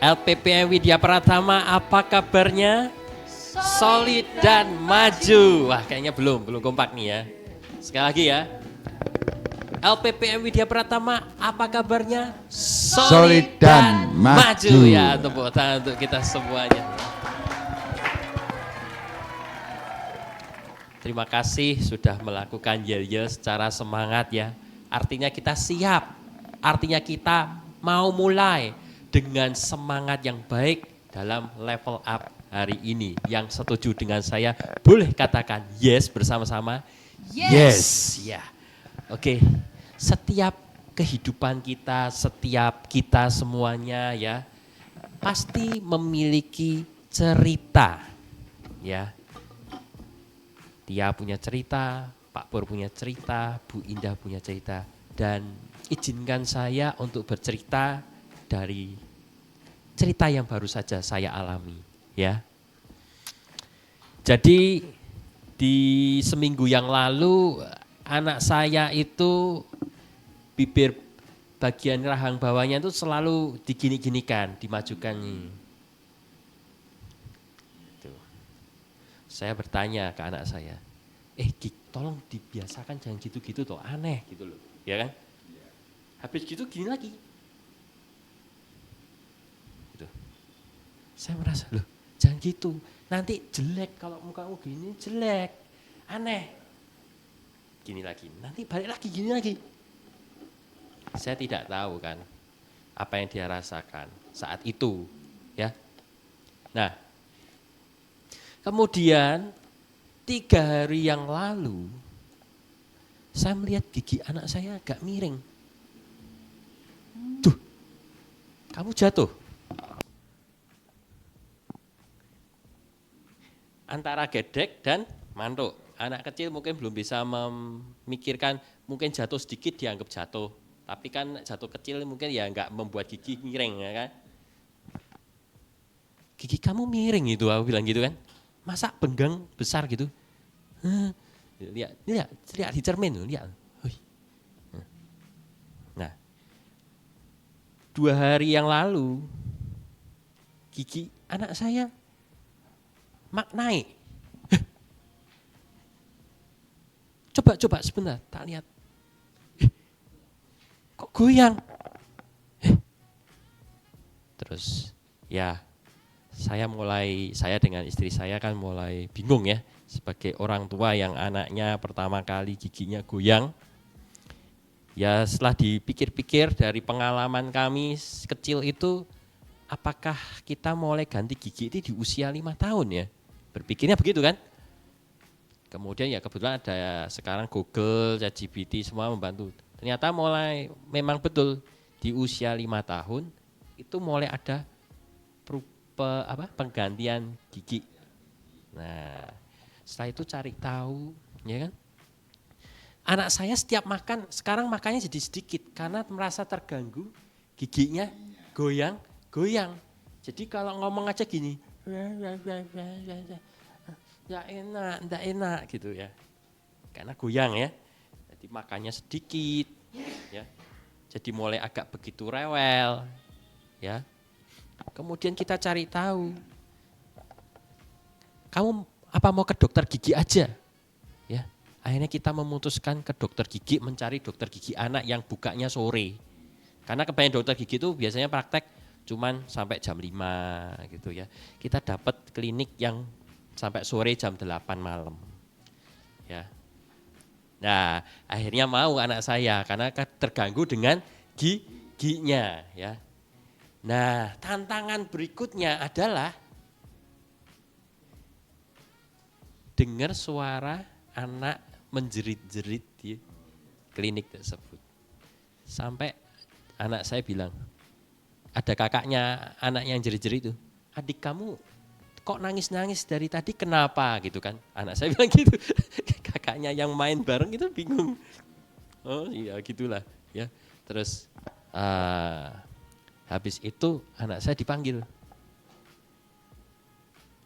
LPPM Widya Pratama, apa kabarnya? Solid dan maju. Wah, kayaknya belum kompak nih ya. Sekali lagi ya. LPPM Widya Pratama, apa kabarnya? Solid dan maju. Ya, tepuk tangan untuk kita semuanya. Terima kasih sudah melakukan yel-yel secara semangat ya. Artinya kita siap, artinya kita mau mulai dengan semangat yang baik dalam level up hari ini. Yang setuju dengan saya boleh katakan yes bersama-sama. Yes. Ya. Oke. Setiap kehidupan kita, setiap kita semuanya ya pasti memiliki cerita. Ya. Dia punya cerita, Pak Pur punya cerita, Bu Indah punya cerita. Dan izinkan saya untuk bercerita dari cerita yang baru saja saya alami. Ya. Jadi di seminggu yang lalu anak saya itu bibir bagian rahang bawahnya itu selalu digini-ginikan, dimajukan nih. Saya bertanya ke anak saya, tolong dibiasakan jangan gitu-gitu toh, aneh gitu loh, ya kan? Habis gitu gini lagi. Gitu. Saya merasa, loh jangan gitu, nanti jelek kalau mukamu gini jelek, aneh. Gini lagi, nanti balik lagi gini lagi. Saya tidak tahu kan apa yang dia rasakan saat itu, ya. Nah, kemudian 3 hari yang lalu, saya melihat gigi anak saya agak miring. Tuh, kamu jatuh. Antara gedek dan mantuk. Anak kecil mungkin belum bisa memikirkan, mungkin jatuh sedikit dianggap jatuh. Tapi kan jatuh kecil mungkin ya enggak membuat gigi miring, ya kan. Gigi kamu miring itu, aku bilang gitu kan. Masa penggang besar gitu? Lihat di cermin, lihat. Nah, 2 hari yang lalu gigi anak saya naik. Coba sebentar, tak lihat. Kok goyang? Terus ya saya dengan istri saya kan mulai bingung ya, sebagai orang tua yang anaknya pertama kali giginya goyang. Ya setelah dipikir-pikir dari pengalaman kami kecil itu, apakah kita mulai ganti gigi itu di usia 5 tahun ya? Berpikirnya begitu kan? Kemudian ya kebetulan ada sekarang Google, ChatGPT semua membantu. Ternyata memang betul di usia 5 tahun itu mulai ada penggantian gigi. Nah, setelah itu cari tahu, ya kan? Anak saya setiap makan, sekarang makannya jadi sedikit karena merasa terganggu, giginya goyang. Jadi kalau ngomong aja gini, enggak enak gitu ya. Karena goyang ya. Jadi makannya sedikit, ya. Jadi mulai agak begitu rewel, ya. Kemudian kita cari tahu, kamu apa mau ke dokter gigi aja? Ya, akhirnya kita memutuskan ke dokter gigi, mencari dokter gigi anak yang bukanya sore. Karena kebanyakan dokter gigi itu biasanya praktek cuman sampai jam 5 gitu ya. Kita dapat klinik yang sampai sore jam 8 malam. Ya. Nah, akhirnya mau anak saya karena terganggu dengan giginya ya. Nah, tantangan berikutnya adalah dengar suara anak menjerit-jerit di klinik tersebut. Sampai anak saya bilang, ada kakaknya anak yang jerit-jerit itu, adik kamu kok nangis-nangis dari tadi kenapa gitu kan. Anak saya bilang gitu, kakaknya yang main bareng itu bingung. Oh iya gitulah ya. Terus habis itu anak saya dipanggil.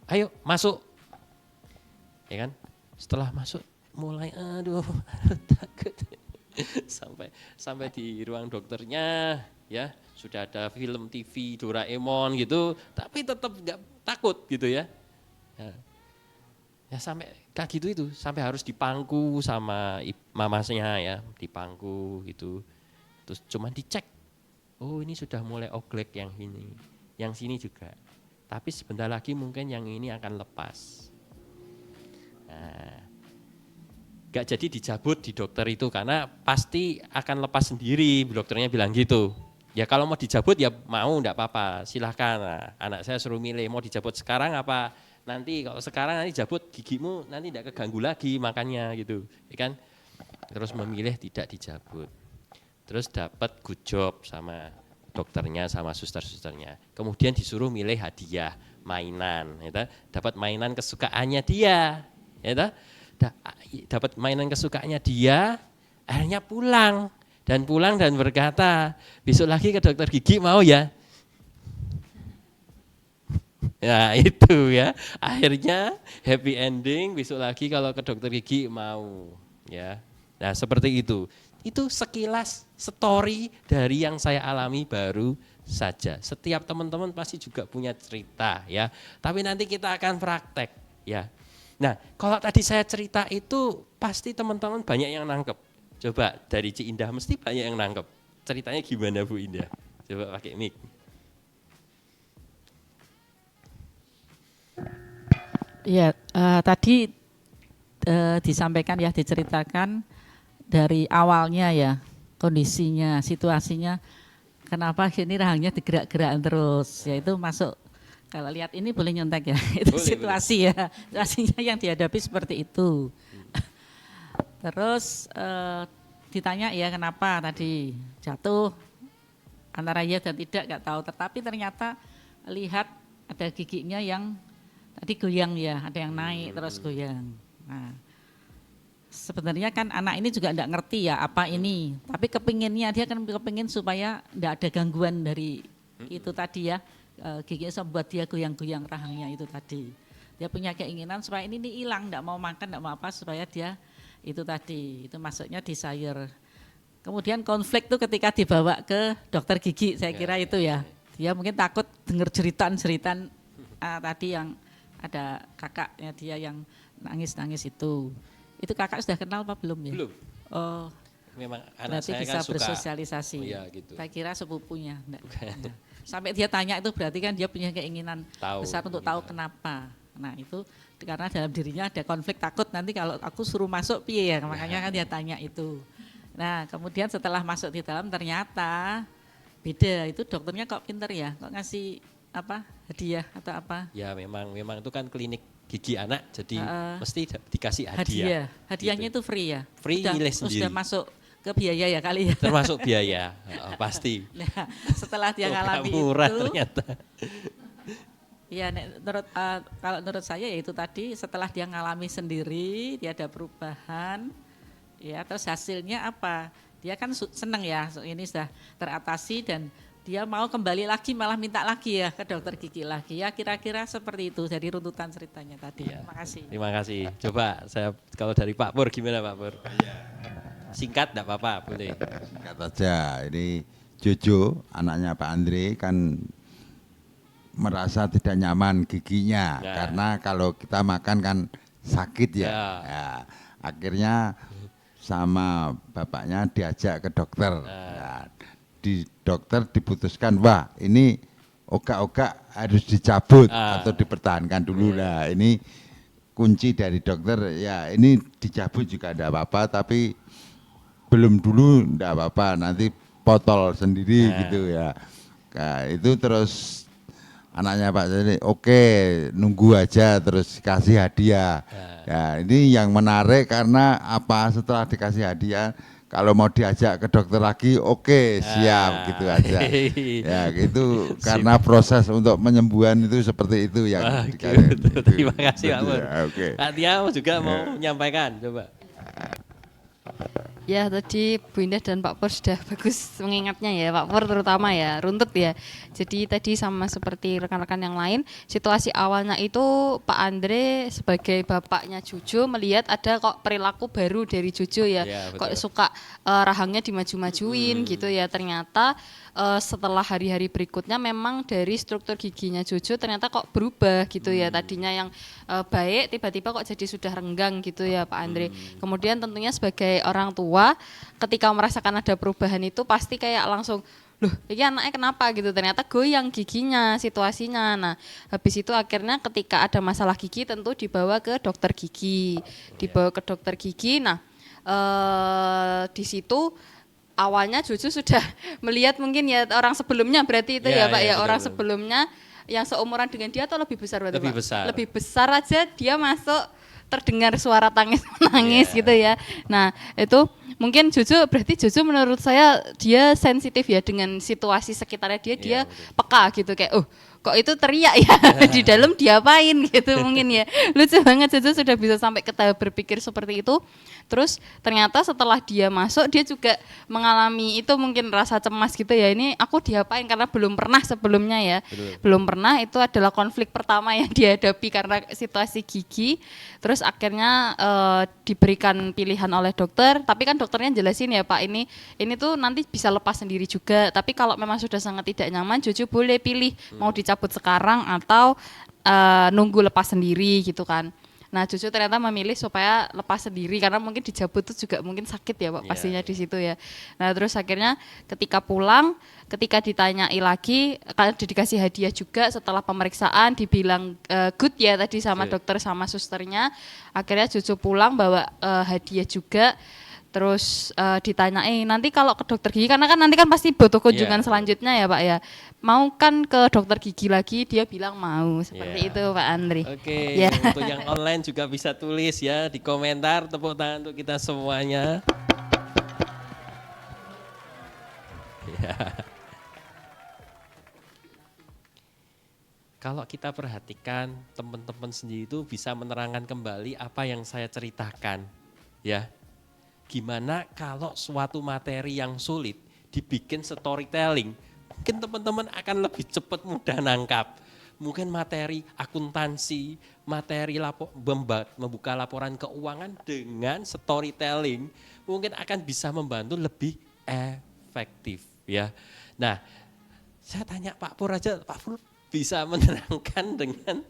Ayo masuk. Ya kan? Setelah masuk mulai aduh takut. Sampai di ruang dokternya ya, sudah ada film TV Doraemon gitu, tapi tetap nggak takut gitu ya. Ya sampai kayak gitu itu, sampai harus dipangku sama mamasnya ya, dipangku gitu. Terus cuman dicek, oh ini sudah mulai oglek yang ini, yang sini juga. Tapi sebentar lagi mungkin yang ini akan lepas. Nah, gak jadi dicabut di dokter itu karena pasti akan lepas sendiri, dokternya bilang gitu. Ya kalau mau dicabut ya mau, enggak apa-apa, silahkan. Nah, anak saya suruh milih mau dicabut sekarang apa nanti. Kalau sekarang nanti cabut gigimu nanti enggak keganggu lagi makannya gitu, ya kan. Terus memilih tidak dicabut. Terus dapat good job sama dokternya sama suster-susternya. Kemudian disuruh milih hadiah, mainan, ya, dapat mainan kesukaannya dia, ya, dapat mainan kesukaannya dia, akhirnya pulang dan berkata, besok lagi ke dokter gigi mau ya? Ya itu ya, akhirnya happy ending, besok lagi kalau ke dokter gigi mau ya. Nah seperti itu sekilas story dari yang saya alami baru saja. Setiap teman-teman pasti juga punya cerita ya, tapi nanti kita akan praktek ya. Nah kalau tadi saya cerita itu pasti teman-teman banyak yang nangkep. Coba dari Ci Indah mesti banyak yang nangkep. Ceritanya gimana Bu Indah? Coba pakai mic. Ya, tadi disampaikan ya, diceritakan dari awalnya ya, kondisinya, situasinya, kenapa ini rahangnya digerak-gerak terus, yaitu masuk, kalau lihat ini boleh nyontek ya, itu boleh, situasi boleh. Ya, situasinya yang dihadapi seperti itu. Terus ditanya ya kenapa tadi jatuh, antara ya dan tidak nggak tahu, tetapi ternyata lihat ada giginya yang tadi goyang ya, ada yang naik terus goyang. Nah, sebenarnya kan anak ini juga enggak ngerti ya apa ini, tapi kepinginnya dia kan kepingin supaya enggak ada gangguan dari itu tadi ya, giginya membuat dia goyang-goyang rahangnya itu tadi. Dia punya keinginan supaya ini hilang, enggak mau makan, enggak mau apa, supaya dia itu tadi, itu masuknya di sayur. Kemudian konflik tuh ketika dibawa ke dokter gigi, saya kira itu ya. Dia mungkin takut dengar jeritan-jeritan tadi yang ada kakaknya dia yang nangis-nangis itu. Itu kakak sudah kenal apa belum ya? Belum. Oh, memang anak berarti saya bisa kan bersosialisasi. Oh, iya, gitu. Saya kira sepupunya. Nah, sampai dia tanya itu berarti kan dia punya keinginan besar untuk tahu kenapa. Nah itu karena dalam dirinya ada konflik, takut nanti kalau aku suruh masuk piye ya, makanya kan dia tanya itu. Nah kemudian setelah masuk di dalam ternyata beda, itu dokternya kok pinter ya, kok ngasih apa hadiah atau apa? Ya memang itu kan klinik gigi anak, jadi mesti dikasih hadiah. Hadiahnya gitu. Itu free ya? Free, milih sendiri. Sudah masuk ke biaya ya kali ya? Termasuk biaya, pasti. Nah, setelah dia ngalami murah itu, ternyata. Ya, kalau menurut saya ya itu tadi, setelah dia ngalami sendiri, dia ada perubahan, ya terus hasilnya apa? Dia kan seneng ya, ini sudah teratasi dan dia mau kembali lagi, malah minta lagi ya ke dokter gigi lagi. Ya kira-kira seperti itu dari runtutan ceritanya tadi. Ya. Terima kasih. Terima kasih. Coba saya kalau dari Pak Pur gimana Pak Pur? Singkat enggak apa-apa, boleh. Singkat aja. Ini Jojo, anaknya Pak Andre kan merasa tidak nyaman giginya karena kalau kita makan kan sakit ya. Ya. Akhirnya sama bapaknya diajak ke dokter. Ya. Di dokter diputuskan, wah ini ogak-ogak harus dicabut atau dipertahankan dulu lah. Ini kunci dari dokter, ya ini dicabut juga tidak apa-apa, tapi belum dulu tidak apa-apa, nanti potol sendiri gitu ya. Nah, itu terus anaknya Pak Jadi, oke, nunggu aja terus kasih hadiah. Ya, ini yang menarik karena apa, setelah dikasih hadiah, kalau mau diajak ke dokter lagi, oke, siap gitu aja. Ya, gitu karena proses untuk penyembuhan itu seperti itu yang gitu. Terima kasih Pak Pur. Kak Tia juga mau menyampaikan, coba. Ya tadi Bu Indah dan Pak Pur sudah bagus mengingatnya ya, Pak Pur terutama ya, runtut ya. Jadi tadi sama seperti rekan-rekan yang lain, situasi awalnya itu Pak Andre sebagai bapaknya Jojo melihat ada kok perilaku baru dari Jojo ya, kok suka rahangnya dimaju-majuin gitu ya. Ternyata setelah hari-hari berikutnya memang dari struktur giginya Jojo ternyata kok berubah gitu ya. Tadinya yang baik tiba-tiba kok jadi sudah renggang gitu ya Pak Andre. Kemudian tentunya sebagai orang tua ketika merasakan ada perubahan itu pasti kayak langsung loh, ini anaknya kenapa gitu, ternyata goyang giginya, situasinya. Nah, habis itu akhirnya ketika ada masalah gigi tentu dibawa ke dokter gigi. Dibawa ke dokter gigi, nah di situ awalnya Jojo sudah melihat mungkin ya orang sebelumnya berarti itu ya Pak ya, orang betul. sebelumnya yang seumuran dengan dia atau lebih besar berarti Lebih Pak? besar. Lebih besar aja dia masuk terdengar suara tangis gitu ya. Nah, itu mungkin Jojo berarti Jojo menurut saya dia sensitif ya dengan situasi sekitarnya dia betul. peka gitu kayak kok itu teriak ya di dalam diapain gitu mungkin ya. Lucu banget Jojo sudah bisa sampai ke tahap berpikir seperti itu. Terus ternyata setelah dia masuk dia juga mengalami itu mungkin rasa cemas gitu ya. Ini aku diapain karena belum pernah sebelumnya ya. Betul. Belum pernah, itu adalah konflik pertama yang dihadapi karena situasi gigi. Terus akhirnya diberikan pilihan oleh dokter, tapi kan dokternya jelasin ya Pak, ini tuh nanti bisa lepas sendiri juga. Tapi kalau memang sudah sangat tidak nyaman, Jojo boleh pilih mau dicabut sekarang atau nunggu lepas sendiri gitu kan. Nah, Jojo ternyata memilih supaya lepas sendiri karena mungkin dicabut itu juga mungkin sakit ya Pak, pastinya di situ ya. Nah, terus akhirnya ketika pulang, ketika ditanyai lagi, kan dikasih hadiah juga setelah pemeriksaan, dibilang good ya tadi sama dokter sama susternya. Akhirnya Jojo pulang bawa hadiah juga. Terus ditanyai nanti kalau ke dokter gigi, karena kan nanti kan pasti butuh kunjungan selanjutnya ya Pak ya. Mau kan ke dokter gigi lagi, dia bilang mau, seperti itu Pak Andri. Oke, untuk yang online juga bisa tulis ya di komentar, tepuk tangan untuk kita semuanya. Ya. Kalau kita perhatikan teman-teman sendiri itu bisa menerangkan kembali apa yang saya ceritakan, ya. Gimana kalau suatu materi yang sulit dibikin storytelling, mungkin teman-teman akan lebih cepat mudah nangkap. Mungkin materi akuntansi, materi membuka laporan keuangan dengan storytelling, mungkin akan bisa membantu lebih efektif ya. Nah, saya tanya Pak Pur aja, Pak Pur bisa menerangkan dengan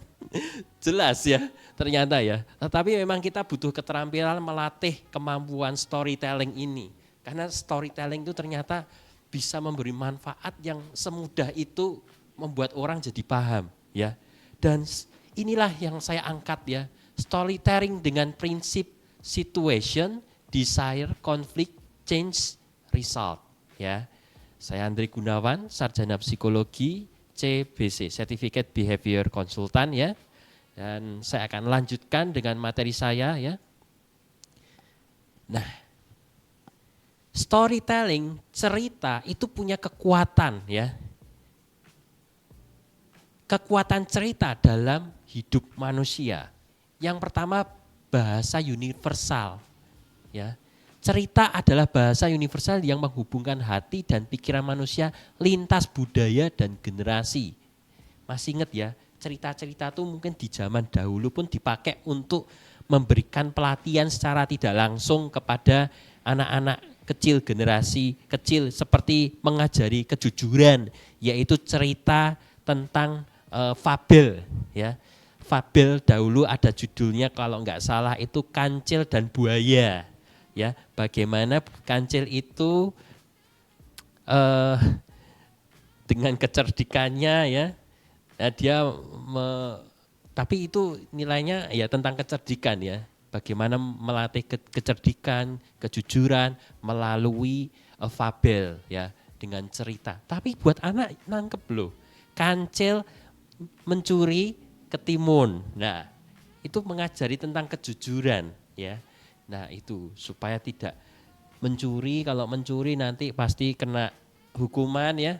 jelas ya ternyata ya. Tetapi memang kita butuh keterampilan melatih kemampuan storytelling ini. Karena storytelling itu ternyata bisa memberi manfaat yang semudah itu membuat orang jadi paham ya. Dan inilah yang saya angkat ya. Storytelling dengan prinsip situation, desire, conflict, change, result ya. Saya Andri Gunawan, sarjana psikologi, CBC, Certificate Behavior Consultant ya. Dan saya akan lanjutkan dengan materi saya ya. Nah, storytelling, cerita itu punya kekuatan ya. Kekuatan cerita dalam hidup manusia. Yang pertama bahasa universal ya. Cerita adalah bahasa universal yang menghubungkan hati dan pikiran manusia lintas budaya dan generasi. Masih ingat ya, cerita-cerita itu mungkin di zaman dahulu pun dipakai untuk memberikan pelatihan secara tidak langsung kepada anak-anak kecil, generasi kecil, seperti mengajari kejujuran, yaitu cerita tentang fabel ya. Fabel dahulu ada judulnya kalau nggak salah itu Kancil dan Buaya. Ya, bagaimana kancil itu dengan kecerdikannya ya, dia tapi itu nilainya ya tentang kecerdikan ya, bagaimana melatih kecerdikan, kejujuran melalui fabel ya dengan cerita. Tapi buat anak nangkep loh, kancil mencuri ketimun. Nah, itu mengajari tentang kejujuran ya. Nah itu supaya tidak mencuri, kalau mencuri nanti pasti kena hukuman ya.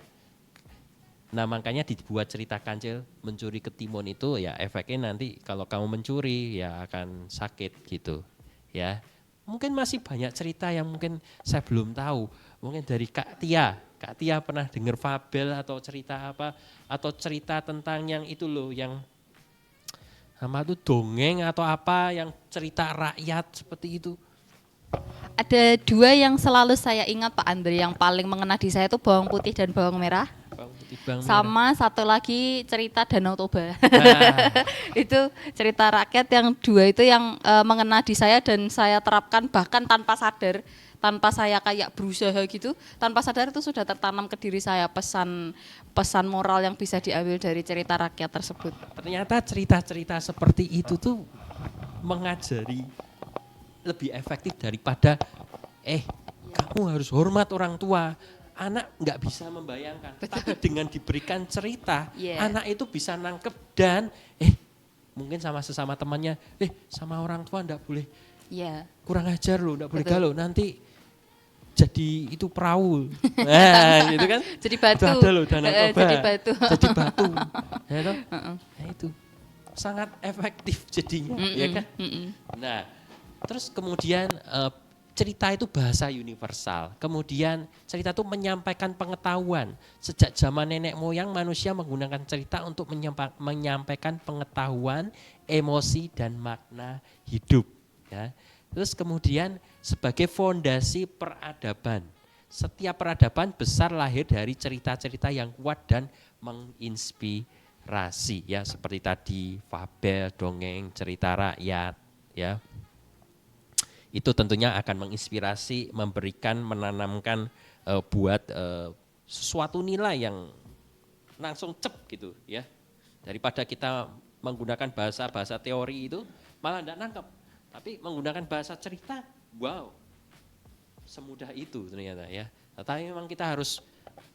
Nah makanya dibuat cerita kancil mencuri ketimun itu ya efeknya nanti kalau kamu mencuri ya akan sakit gitu ya. Mungkin masih banyak cerita yang mungkin saya belum tahu. Mungkin dari Kak Tia pernah dengar fabel atau cerita apa, atau cerita tentang yang itu loh, yang sama itu dongeng atau apa yang cerita rakyat seperti itu. Ada dua yang selalu saya ingat Pak Andre, yang paling mengena di saya itu bawang putih dan bawang merah. Bawang putih, bawang merah. Sama satu lagi cerita Danau Toba. Ah. Itu cerita rakyat yang dua itu yang mengena di saya dan saya terapkan bahkan tanpa sadar, tanpa saya kayak berusaha gitu, tanpa sadar itu sudah tertanam ke diri saya pesan moral yang bisa diambil dari cerita rakyat tersebut. Ternyata cerita-cerita seperti itu tuh mengajari lebih efektif daripada kamu harus hormat orang tua. Anak nggak bisa membayangkan, tapi dengan diberikan cerita, anak itu bisa nangkep dan mungkin sama sesama temannya, sama orang tua nggak boleh kurang ajar loh, nggak boleh galau, nanti jadi itu perahu, nah gitu kan? Jadi batu, ada loh Danau Toba, jadi batu, ya toh? Nah, itu sangat efektif jadinya, ya kan? Nah, terus kemudian cerita itu bahasa universal. Kemudian cerita itu menyampaikan pengetahuan. Sejak zaman nenek moyang manusia menggunakan cerita untuk menyampaikan pengetahuan, emosi dan makna hidup. Ya. Terus kemudian sebagai fondasi peradaban. Setiap peradaban besar lahir dari cerita-cerita yang kuat dan menginspirasi. Ya, seperti tadi fabel, dongeng, cerita rakyat. Ya. Itu tentunya akan menginspirasi, memberikan, menanamkan buat sesuatu nilai yang langsung cep gitu ya. Daripada kita menggunakan bahasa teori itu malah enggak nangkep. Tapi menggunakan bahasa cerita, wow, semudah itu ternyata ya. Tetapi memang kita harus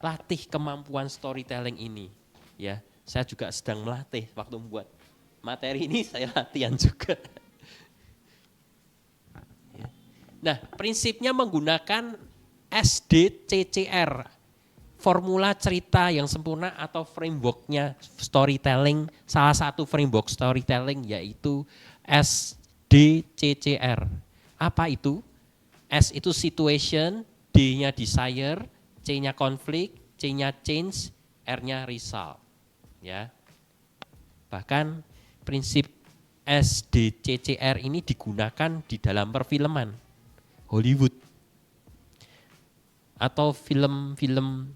latih kemampuan storytelling ini ya. Saya juga sedang melatih waktu membuat materi ini, saya latihan juga. Nah, prinsipnya menggunakan SDCCR, formula cerita yang sempurna atau frameworknya storytelling, salah satu framework storytelling yaitu SDCCR. Apa itu? S itu situation, D-nya desire, C-nya conflict, C-nya change, R-nya result. Ya. Bahkan prinsip SDCCR ini digunakan di dalam perfilman Hollywood atau film-film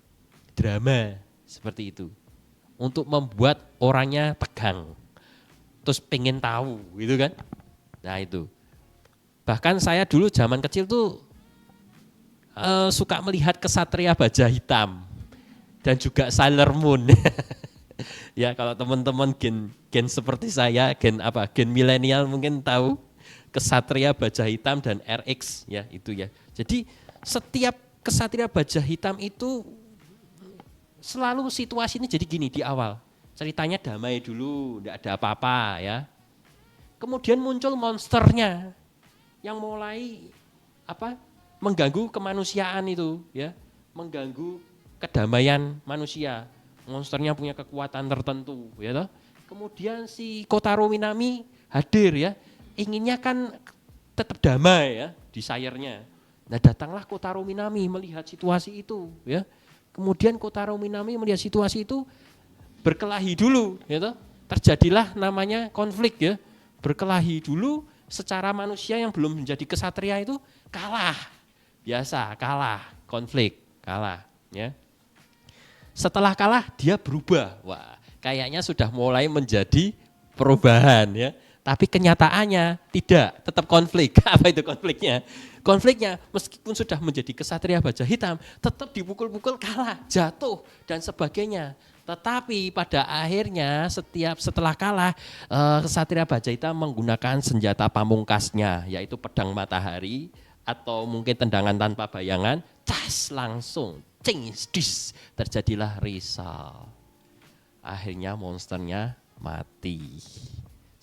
drama seperti itu untuk membuat orangnya tegang terus pengen tahu gitu kan. Nah itu bahkan saya dulu zaman kecil tuh suka melihat Kesatria Baja Hitam dan juga Sailor Moon. Ya kalau teman-teman gen seperti saya, gen milenial mungkin tahu Kesatria Baja Hitam dan RX ya itu ya. Jadi setiap Kesatria Baja Hitam itu selalu situasi ini jadi gini di awal. Ceritanya damai dulu, enggak ada apa-apa ya. Kemudian muncul monsternya yang mulai mengganggu kemanusiaan itu ya, mengganggu kedamaian manusia. Monsternya punya kekuatan tertentu ya toh. Kemudian si Kotaro Minami hadir ya. Inginnya kan tetap damai ya, desire-nya. Nah datanglah Kotaro Minami melihat situasi itu ya. Kemudian Kotaro Minami melihat situasi itu berkelahi dulu ya toh. Terjadilah namanya konflik ya. Berkelahi dulu secara manusia yang belum menjadi kesatria itu kalah. Biasa kalah, konflik, kalah ya. Setelah kalah dia berubah. Wah, kayaknya sudah mulai menjadi perubahan ya. Tapi kenyataannya tidak, tetap konflik. Apa itu konfliknya? Konfliknya meskipun sudah menjadi kesatria baja hitam, tetap dipukul-pukul, kalah, jatuh dan sebagainya. Tetapi pada akhirnya setelah kalah, kesatria baja hitam menggunakan senjata pamungkasnya, yaitu pedang matahari atau mungkin tendangan tanpa bayangan, cas langsung, terjadilah risau. Akhirnya monsternya mati.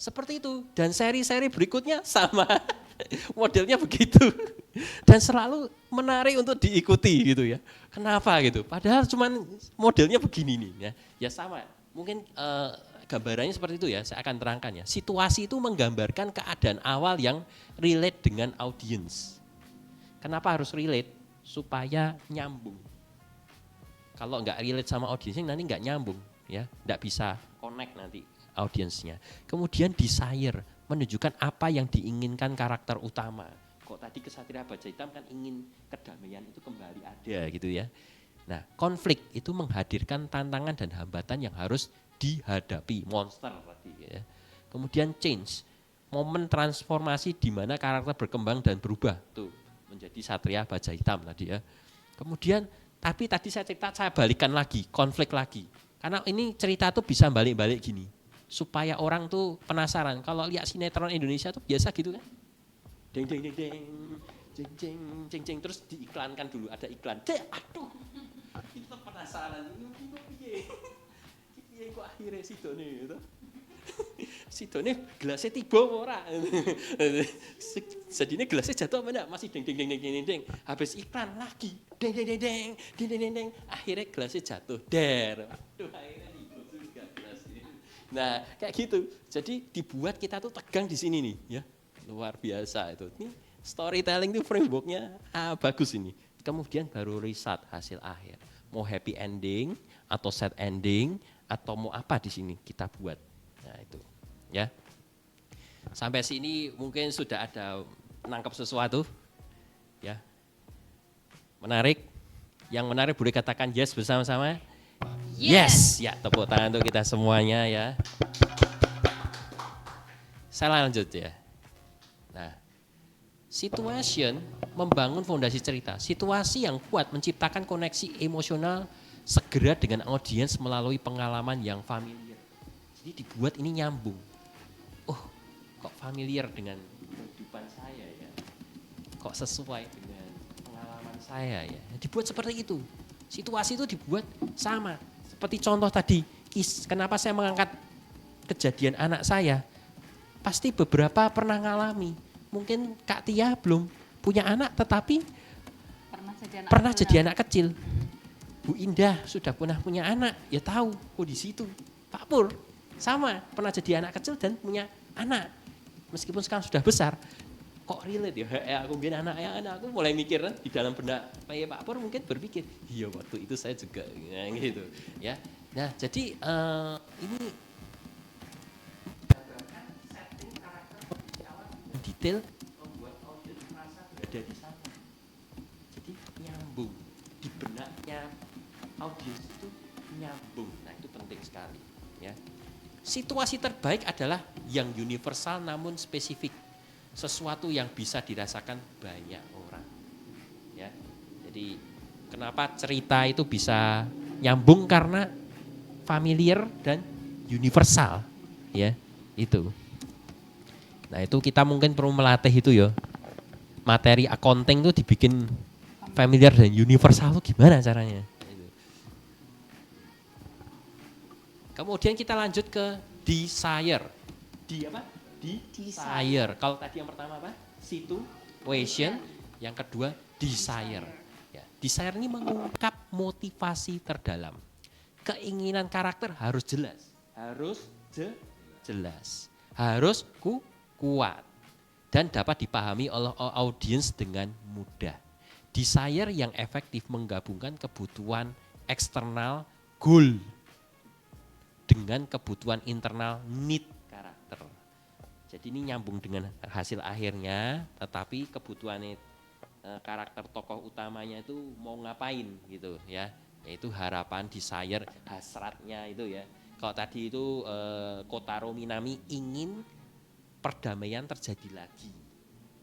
Seperti itu, dan seri-seri berikutnya sama, modelnya begitu. Dan selalu menarik untuk diikuti gitu ya. Kenapa gitu? Padahal cuman modelnya begini nih ya. Ya sama, mungkin gambarannya seperti itu ya, saya akan terangkan ya. Situasi itu menggambarkan keadaan awal yang relate dengan audiens. Kenapa harus relate? Supaya nyambung. Kalau nggak relate sama audiensnya nanti nggak nyambung ya, nggak bisa connect nanti audiensnya. Kemudian desire menunjukkan apa yang diinginkan karakter utama. kok tadi kesatria baja hitam kan ingin kedamaian itu kembali ada gitu ya. Nah, konflik itu menghadirkan tantangan dan hambatan yang harus dihadapi, monster tadi ya. Kemudian change, momen transformasi di mana karakter berkembang dan berubah tuh menjadi satria baja hitam tadi ya. Kemudian tapi tadi saya cerita, saya balikan lagi, konflik lagi. Karena ini cerita tuh bisa balik-balik gini. Supaya orang tuh penasaran. Kalau lihat sinetron Indonesia tuh biasa gitu kan. Deng deng deng deng. Jeng jeng jeng jeng terus diiklankan dulu, ada iklan. Aduh. Kita penasaran ini piye. Piye kok akhirnya sidone gitu. Sidone gelasnya tiba ora. Sedine gelasnya jatuh apa enggak? Masih deng deng deng deng deng deng. Habis iklan lagi. Deng deng deng deng. Deng deng deng deng. Akhirnya gelasnya jatuh. Der. Aduh, akhirnya ikut juga gelasnya. Nah, kayak gitu. Jadi dibuat kita tuh tegang di sini nih, ya. Luar biasa itu. Ini storytelling itu frameworknya bagus ini. Kemudian baru riset hasil akhir. Mau happy ending atau sad ending atau mau apa di sini kita buat. Nah itu ya. Sampai sini mungkin sudah ada menangkap sesuatu ya. Menarik? Yang menarik boleh katakan yes bersama-sama. Yes. Ya, tepuk tangan untuk kita semuanya ya. Saya lanjut ya. Nah, situation membangun fondasi cerita. Situasi yang kuat menciptakan koneksi emosional segera dengan audiens melalui pengalaman yang familiar. Jadi dibuat ini nyambung. Oh, kok familiar dengan kehidupan saya ya. Kok sesuai dengan pengalaman saya ya. Dibuat seperti itu. Situasi itu dibuat sama. Seperti contoh tadi, kenapa saya mengangkat kejadian anak saya. Pasti beberapa pernah ngalami. Mungkin Kak Tia belum punya anak tetapi pernah jadi anak kecil. Bu Indah sudah pernah punya anak, ya tahu kondisi itu. Pak Pur sama, pernah jadi anak kecil dan punya anak. Meskipun sekarang sudah besar, kok relate ya? Aku mungkin anak aku mulai mikir kan, di dalam benak Pak Pur mungkin berpikir, iya waktu itu saya juga gitu ya. Nah, jadi ini detail membuat audiens merasa berada di sana. Jadi nyambung di benaknya audiens itu nyambung. Nah, itu penting sekali ya. Situasi terbaik adalah yang universal namun spesifik. Sesuatu yang bisa dirasakan banyak orang. Ya. Jadi kenapa cerita itu bisa nyambung karena familiar dan universal ya. Itu. Nah itu kita mungkin perlu melatih itu ya. Materi accounting itu dibikin familiar dan universal itu gimana caranya. Kemudian kita lanjut ke desire. Di apa? Desire. Kalau tadi yang pertama apa? Situation. Yang kedua desire. Ya, desire ini mengungkap motivasi terdalam. Keinginan karakter harus jelas. Harus jelas. Harus kuat dan dapat dipahami oleh audiens dengan mudah. Desire yang efektif menggabungkan kebutuhan eksternal goal dengan kebutuhan internal need karakter. Jadi ini nyambung dengan hasil akhirnya, tetapi kebutuhan karakter tokoh utamanya itu mau ngapain gitu ya. Yaitu harapan, desire, hasratnya itu ya. Kalau tadi itu Kotaro Minami ingin perdamaian terjadi lagi,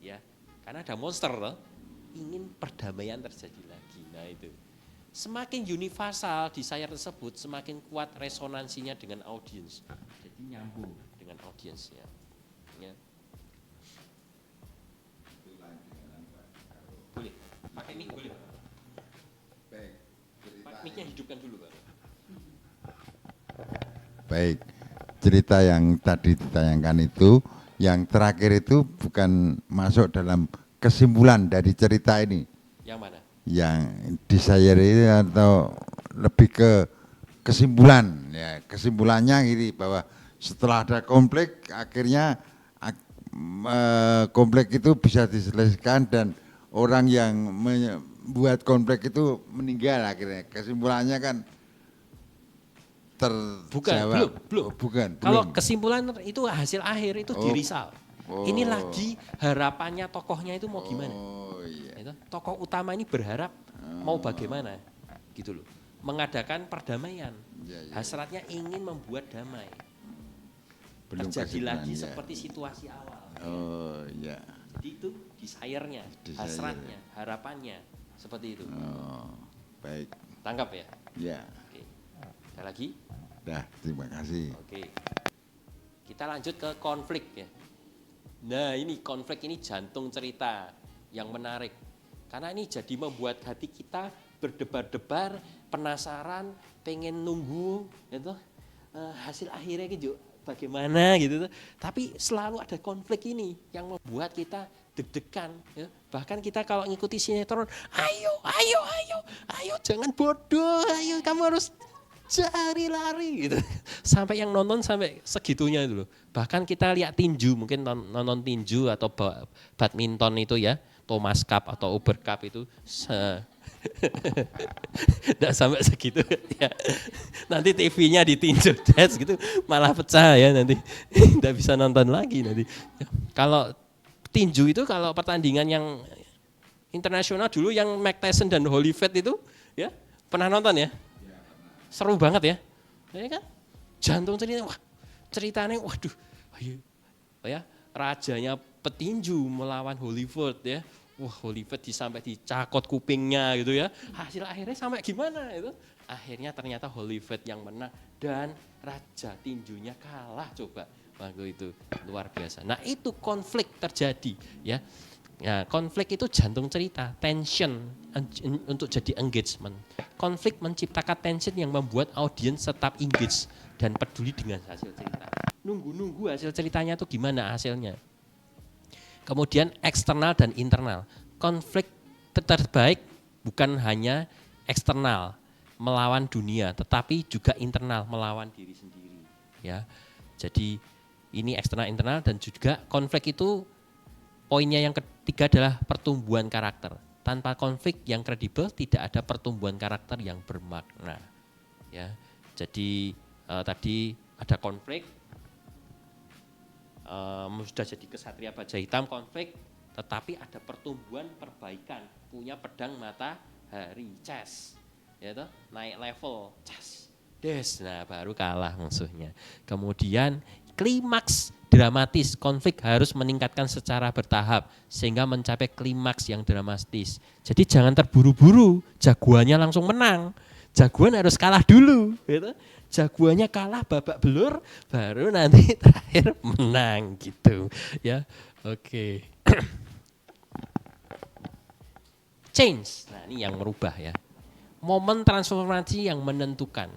ya, karena ada monster loh, ingin perdamaian terjadi lagi. Nah itu, semakin universal desire tersebut, semakin kuat resonansinya dengan audiens, jadi nyambung dengan audiensnya. Ya. Boleh, pakai mic boleh. Mic-nya hidupkan dulu Pak. Baik, cerita yang tadi ditayangkan itu. Yang terakhir itu bukan masuk dalam kesimpulan dari cerita ini. Yang mana? Yang desire itu atau lebih ke kesimpulan. Ya, kesimpulannya gitu bahwa setelah ada konflik akhirnya konflik itu bisa diselesaikan dan orang yang membuat konflik itu meninggal akhirnya. Kesimpulannya kan terjawab. Belum. Bukan. Kalau belum. kesimpulan itu hasil akhir itu dirisal. Ini lagi harapannya tokohnya itu mau gimana? Oh iya. Itu, tokoh utama ini berharap mau bagaimana, gitu loh. Mengadakan perdamaian, Iya, iya. hasratnya ingin membuat damai. Belum Terjadi kesimpulan, lagi ya. seperti situasi awal. Oh iya. Jadi itu desire-nya, Desire. hasratnya, harapannya, seperti itu. Oh, baik. Tangkap ya? Ya. Oke. Ada lagi? Dah, terima kasih. Oke. Kita lanjut ke konflik ya. Nah ini konflik ini jantung cerita yang menarik. Karena ini jadi membuat hati kita berdebar-debar, penasaran, pengen nunggu gitu, hasil akhirnya gitu bagaimana gitu. Tapi selalu ada konflik ini yang membuat kita deg-degan. Ya. Bahkan kita kalau ngikuti sinetron, ayo jangan bodoh, ayo kamu harus cari lari gitu. Sampai yang nonton sampai segitunya itu loh. Bahkan kita lihat tinju, mungkin nonton tinju atau badminton itu ya, Thomas Cup atau Uber Cup itu enggak sampai segitu ya. Nanti TV-nya ditinju des gitu malah pecah ya nanti. Enggak bisa nonton lagi nanti. Kalau tinju itu kalau pertandingan yang internasional dulu yang Mike Tyson dan Holyfield itu ya, pernah nonton ya? Seru banget ya. Ini kan jantung cerita, wah ceritanya waduh. Ya, rajanya petinju melawan Holyfield ya. Wah, Holyfield sampai dicakot kupingnya gitu ya. Hasil akhirnya sampai gimana itu? Akhirnya ternyata Holyfield yang menang dan raja tinjunya kalah coba. Waktu itu luar biasa. Nah, itu konflik terjadi ya. Ya, konflik itu jantung cerita, tension untuk jadi engagement. Konflik menciptakan tension yang membuat audiens tetap engage dan peduli dengan hasil cerita. Nunggu hasil ceritanya itu gimana hasilnya. Kemudian eksternal dan internal. Konflik terbaik bukan hanya eksternal melawan dunia, tetapi juga internal melawan diri sendiri. Ya, jadi ini eksternal internal dan juga konflik itu poinnya yang ketiga adalah pertumbuhan karakter. Tanpa konflik yang kredibel tidak ada pertumbuhan karakter yang bermakna. Ya, jadi tadi ada konflik, sudah jadi kesatria baja hitam konflik, tetapi ada pertumbuhan perbaikan, punya pedang matahari, chess, ya toh, naik level, chess, des, nah baru kalah musuhnya. Kemudian klimaks dramatis, konflik harus meningkatkan secara bertahap sehingga mencapai klimaks yang dramatis. Jadi jangan terburu-buru, jagoannya langsung menang. Jagoan harus kalah dulu, gitu. Jagoannya kalah babak belur, baru nanti terakhir menang gitu. Ya, oke. Change, nah ini yang merubah ya. Momen transformasi yang menentukan.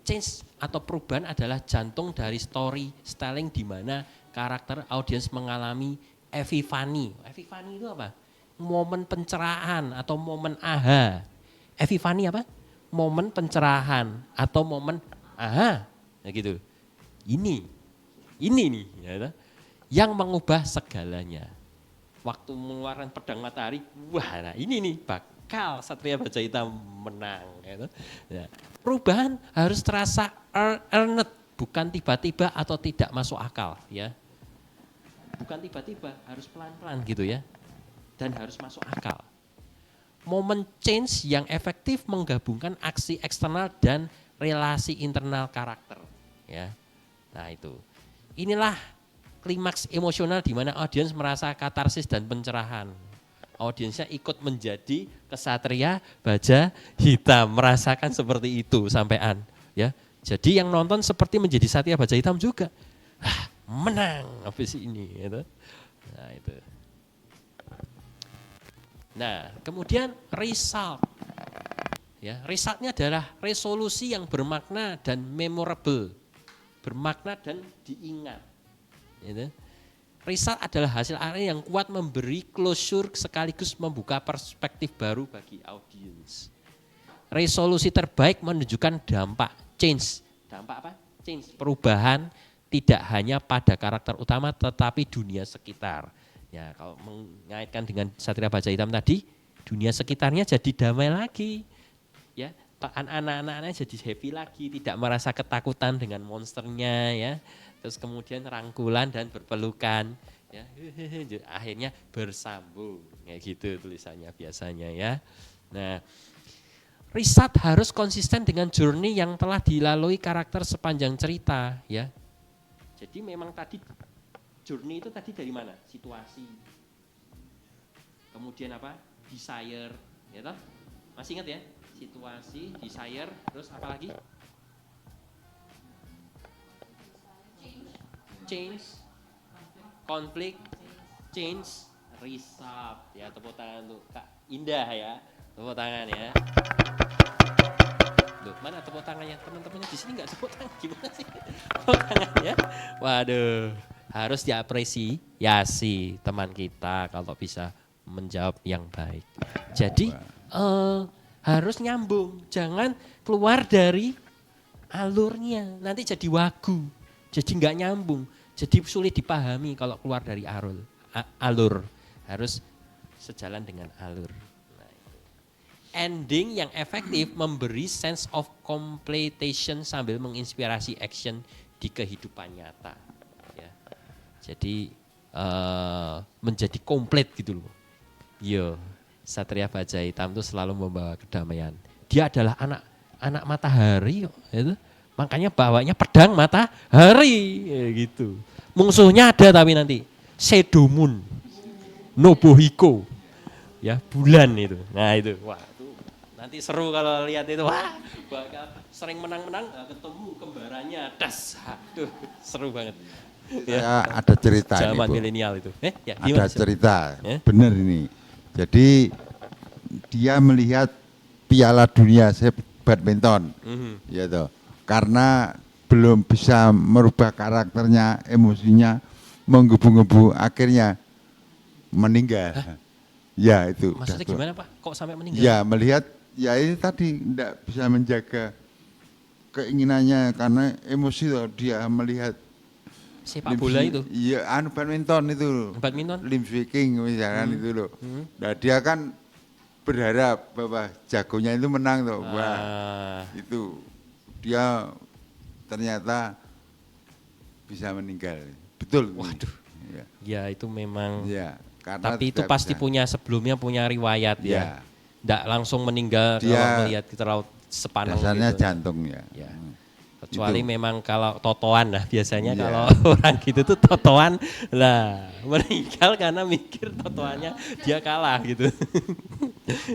Change atau perubahan adalah jantung dari storytelling di mana karakter audiens mengalami epifani. Epifani itu apa? Momen pencerahan atau momen aha. Epifani apa? Momen pencerahan atau momen aha. Nah gitu. Ini nih ya, yang mengubah segalanya. Waktu mengeluarkan pedang matahari, wah nah ini nih bakal Satria Baja Hitam menang. Gitu. Ya. Perubahan harus terasa earned, bukan tiba-tiba atau tidak masuk akal, ya. Bukan tiba-tiba, harus pelan-pelan gitu ya, dan harus masuk akal. Momen change yang efektif menggabungkan aksi eksternal dan relasi internal karakter, ya. Nah itu, inilah klimaks emosional di mana audiens merasa katarsis dan pencerahan. Audiensnya ikut menjadi kesatria baja hitam, merasakan seperti itu sampean ya. Jadi yang nonton seperti menjadi satria baja hitam juga. Menang habis ini gitu. Nah itu. Nah, kemudian result. Ya, resultnya adalah resolusi yang bermakna dan memorable. Bermakna dan diingat. Gitu. Result adalah hasil akhir yang kuat memberi closure sekaligus membuka perspektif baru bagi audiens. Resolusi terbaik menunjukkan dampak change. Dampak apa? Change, perubahan tidak hanya pada karakter utama tetapi dunia sekitar. Ya, kalau mengaitkan dengan Satria Baja Hitam tadi, dunia sekitarnya jadi damai lagi. Ya, anak-anaknya jadi happy lagi, tidak merasa ketakutan dengan monsternya ya. Terus kemudian rangkulan dan berpelukan ya. Akhirnya bersambung kayak gitu tulisannya biasanya ya. Nah, riset harus konsisten dengan journey yang telah dilalui karakter sepanjang cerita ya. Jadi memang tadi journey itu tadi dari mana? Situasi. Kemudian apa? Desire, ya toh? Masih ingat ya? Situasi, desire, terus apa lagi? Change, konflik, change, result. Ya, tepuk tangan untuk Kak Indah ya. Tepuk tangan ya. Loh, mana tepuk tangannya? Teman-temannya di sini nggak tepuk tangan, gimana sih? Tepuk tangannya. Waduh, harus diapresiasi teman kita kalau bisa menjawab yang baik. Jadi harus nyambung, jangan keluar dari alurnya. Nanti jadi wagu, jadi nggak nyambung, jadi sulit dipahami kalau keluar dari alur. Harus sejalan dengan alur. Ending yang efektif memberi sense of completion sambil menginspirasi action di kehidupan nyata. Ya. Jadi menjadi komplit gitu loh. Yo, Satria Baja Hitam itu selalu membawa kedamaian. Dia adalah anak matahari, itu. Makanya bawanya pedang matahari, gitu. Musuhnya ada tapi nanti Shadow Moon, Nobuhiko, ya bulan itu. Nah itu, wah. Nanti seru kalau lihat itu, wah bakal sering menang-menang ketemu kembarannya, das, aduh seru banget. Ya, ada cerita zaman ini, Bu. milenial itu. Ya, ada cerita, ya? Bener ini. Jadi dia melihat Piala Dunia badminton, ya toh. Karena belum bisa merubah karakternya, emosinya, menggebu-gebu, akhirnya meninggal. Hah? Ya itu. Maksudnya gimana Pak? Kok sampai meninggal? Ya melihat, ya ini tadi tidak bisa menjaga keinginannya karena emosi loh, dia melihat sepak bola itu. Iya, badminton itu. Badminton. Lim Swicking misalkan itu loh. Nah dia kan berharap bahwa jagonya itu menang tuh. Wah, itu dia ternyata bisa meninggal. Betul. Waduh. Ya, Ya itu memang. ya, karena Tapi itu pasti punya sebelumnya punya riwayat ya. Ya. Nggak langsung meninggal Dia kalau melihat terlalu sepaneng dasarnya gitu. jantung ya. Ya. Kecuali Itu. memang kalau totoan lah biasanya Iya. kalau orang gitu tuh totoan lah meninggal karena mikir totoannya dia kalah gitu.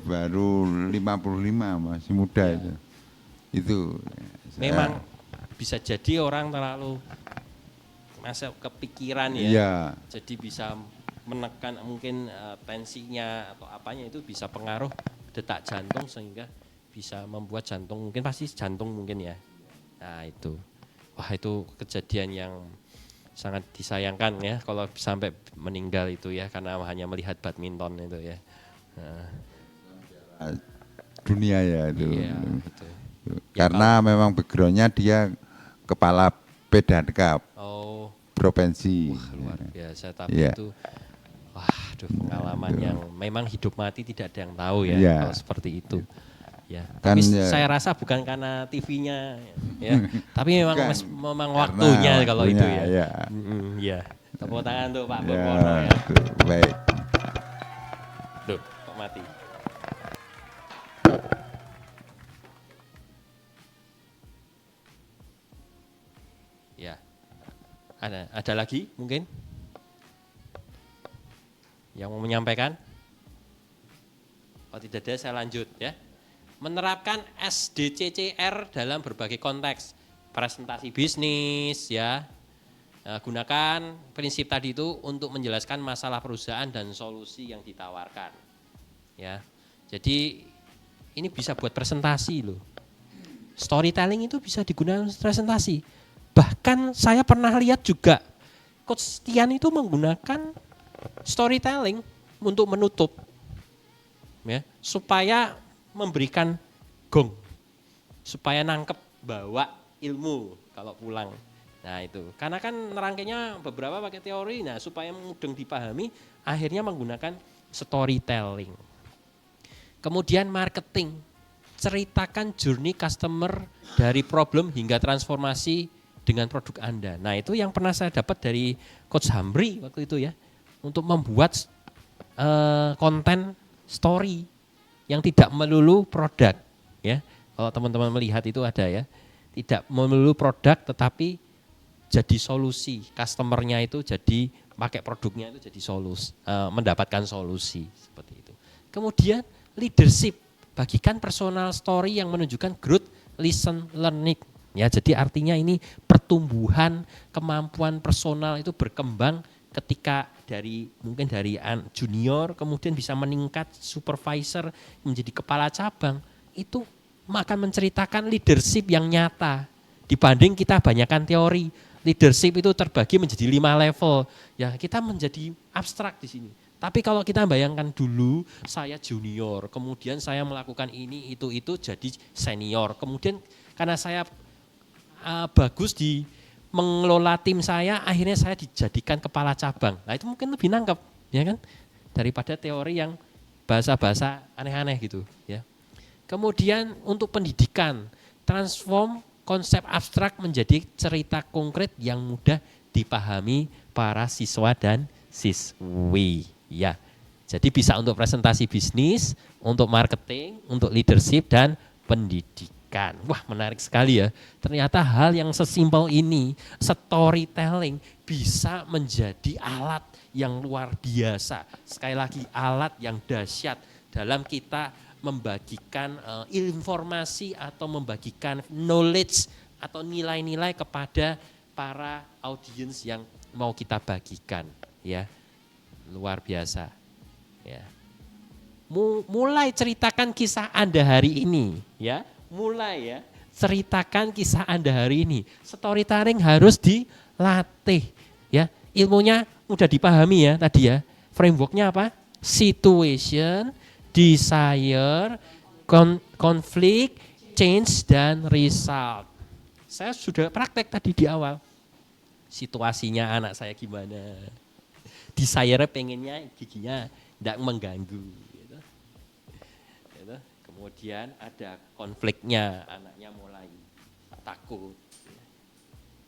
Baru 55 masih muda Ya. itu. Itu. Memang bisa jadi orang terlalu masuk kepikiran ya. Iya. Jadi bisa menekan mungkin tensinya atau apanya itu bisa pengaruh detak jantung sehingga bisa membuat jantung mungkin pasti jantung mungkin ya. Nah itu, wah itu kejadian yang sangat disayangkan ya kalau sampai meninggal itu ya karena hanya melihat badminton itu ya. Nah, Dunia ya itu. iya, itu. Karena memang backgroundnya dia kepala Pedanka Oh, provinsi. wah, luar biasa tapi Iya. itu aduh pengalaman yang memang hidup mati tidak ada yang tahu ya Iya. kalau seperti itu. Ya, Kan tapi ya. saya rasa bukan karena TV-nya ya, tapi memang Bukan. memang Karena waktunya kalau itu waktunya, ya. ya. Ya. Tepuk tangan tuh Pak Ya, Bowono ya. itu, baik. Duh, kok mati. Ya. Ada lagi mungkin? Yang mau menyampaikan? Oh tidak ada, saya lanjut ya. Menerapkan SDCCR dalam berbagai konteks. Presentasi bisnis ya. Gunakan prinsip tadi itu untuk menjelaskan masalah perusahaan dan solusi yang ditawarkan. Ya. Jadi ini bisa buat presentasi loh. Storytelling itu bisa digunakan presentasi. Bahkan saya pernah lihat juga Coach Tian itu menggunakan storytelling untuk menutup. Ya, supaya memberikan gong. Supaya nangkep bawa ilmu kalau pulang. Nah itu, karena kan nerangkainya beberapa pakai teori, nah supaya mudah dipahami, akhirnya menggunakan storytelling. Kemudian marketing, ceritakan journey customer dari problem hingga transformasi dengan produk Anda. Nah itu yang pernah saya dapat dari Coach Hamri waktu itu ya. untuk membuat konten story yang tidak melulu produk, ya. Kalau teman-teman melihat itu ada ya, tidak melulu produk tetapi jadi solusi, customernya itu jadi pakai produknya itu jadi mendapatkan solusi seperti itu. Kemudian leadership, bagikan personal story yang menunjukkan growth, listen, learning. Ya, jadi artinya ini pertumbuhan kemampuan personal itu berkembang ketika mungkin dari junior kemudian bisa meningkat supervisor menjadi kepala cabang, itu akan menceritakan leadership yang nyata dibanding kita banyakkan teori. Leadership itu terbagi menjadi 5 level. Ya, kita menjadi abstrak di sini. Tapi kalau kita bayangkan dulu saya junior, kemudian saya melakukan ini itu jadi senior. Kemudian karena saya bagus di mengelola tim saya, akhirnya saya dijadikan kepala cabang. Nah, itu mungkin lebih nangkep, ya kan? Daripada teori yang bahasa-bahasa aneh-aneh gitu, ya. Kemudian untuk pendidikan, transform konsep abstrak menjadi cerita konkret yang mudah dipahami para siswa dan siswi, ya. Jadi bisa untuk presentasi bisnis, untuk marketing, untuk leadership dan pendidikan. Wah, menarik sekali ya. Ternyata hal yang sesimpel ini, storytelling, bisa menjadi alat yang luar biasa. Sekali lagi, alat yang dahsyat dalam kita membagikan informasi atau membagikan knowledge atau nilai-nilai kepada para audiens yang mau kita bagikan, ya. Luar biasa, ya. Mulai ceritakan kisah Anda hari ini, ya. Mulai ya, ceritakan kisah Anda hari ini. Storytelling harus dilatih, ya. Ilmunya mudah dipahami ya tadi ya. Frameworknya apa? Situation, desire, konflik, change, dan result. Saya sudah praktek tadi di awal. Situasinya anak saya gimana. Desire pengennya giginya tidak mengganggu. Gitu. Gitu. Kemudian ada konfliknya, anaknya mulai takut.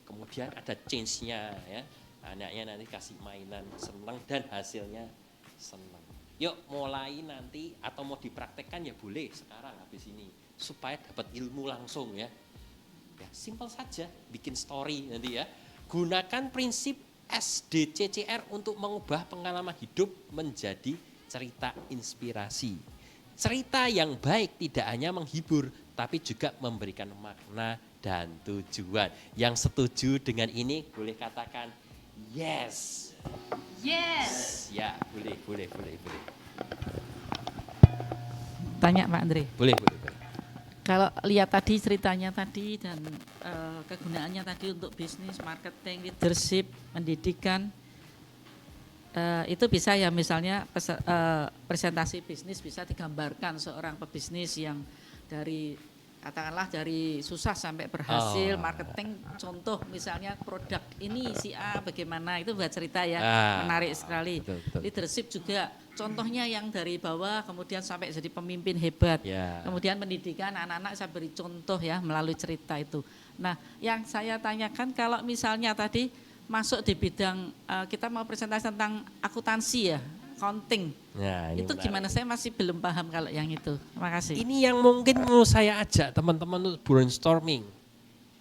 Kemudian ada change-nya, ya. Anaknya nanti kasih mainan senang dan hasilnya senang. Yuk mulai nanti atau mau dipraktekkan ya boleh sekarang habis ini supaya dapat ilmu langsung ya. Ya simpel saja bikin story nanti ya. Gunakan prinsip SDCCR untuk mengubah pengalaman hidup menjadi cerita inspirasi. Cerita yang baik tidak hanya menghibur tapi juga memberikan makna dan tujuan. Yang setuju dengan ini boleh katakan yes. Yes. Ya, boleh. Tanya Pak Andre. Boleh. Kalau lihat tadi ceritanya tadi dan kegunaannya tadi untuk bisnis, marketing, leadership, pendidikan, itu bisa ya misalnya presentasi bisnis bisa digambarkan seorang pebisnis yang dari katakanlah dari susah sampai berhasil, marketing contoh misalnya produk ini si A bagaimana, itu buat cerita ya, menarik sekali. Betul. Leadership juga contohnya yang dari bawah kemudian sampai jadi pemimpin hebat. Kemudian pendidikan anak-anak saya beri contoh ya melalui cerita itu. Nah yang saya tanyakan kalau misalnya tadi masuk di bidang kita mau presentasi tentang akuntansi ya, accounting. Ya, itu menarik. gimana, saya masih belum paham kalau yang itu. Terima kasih. Ini yang mungkin mau saya ajak teman-teman untuk brainstorming.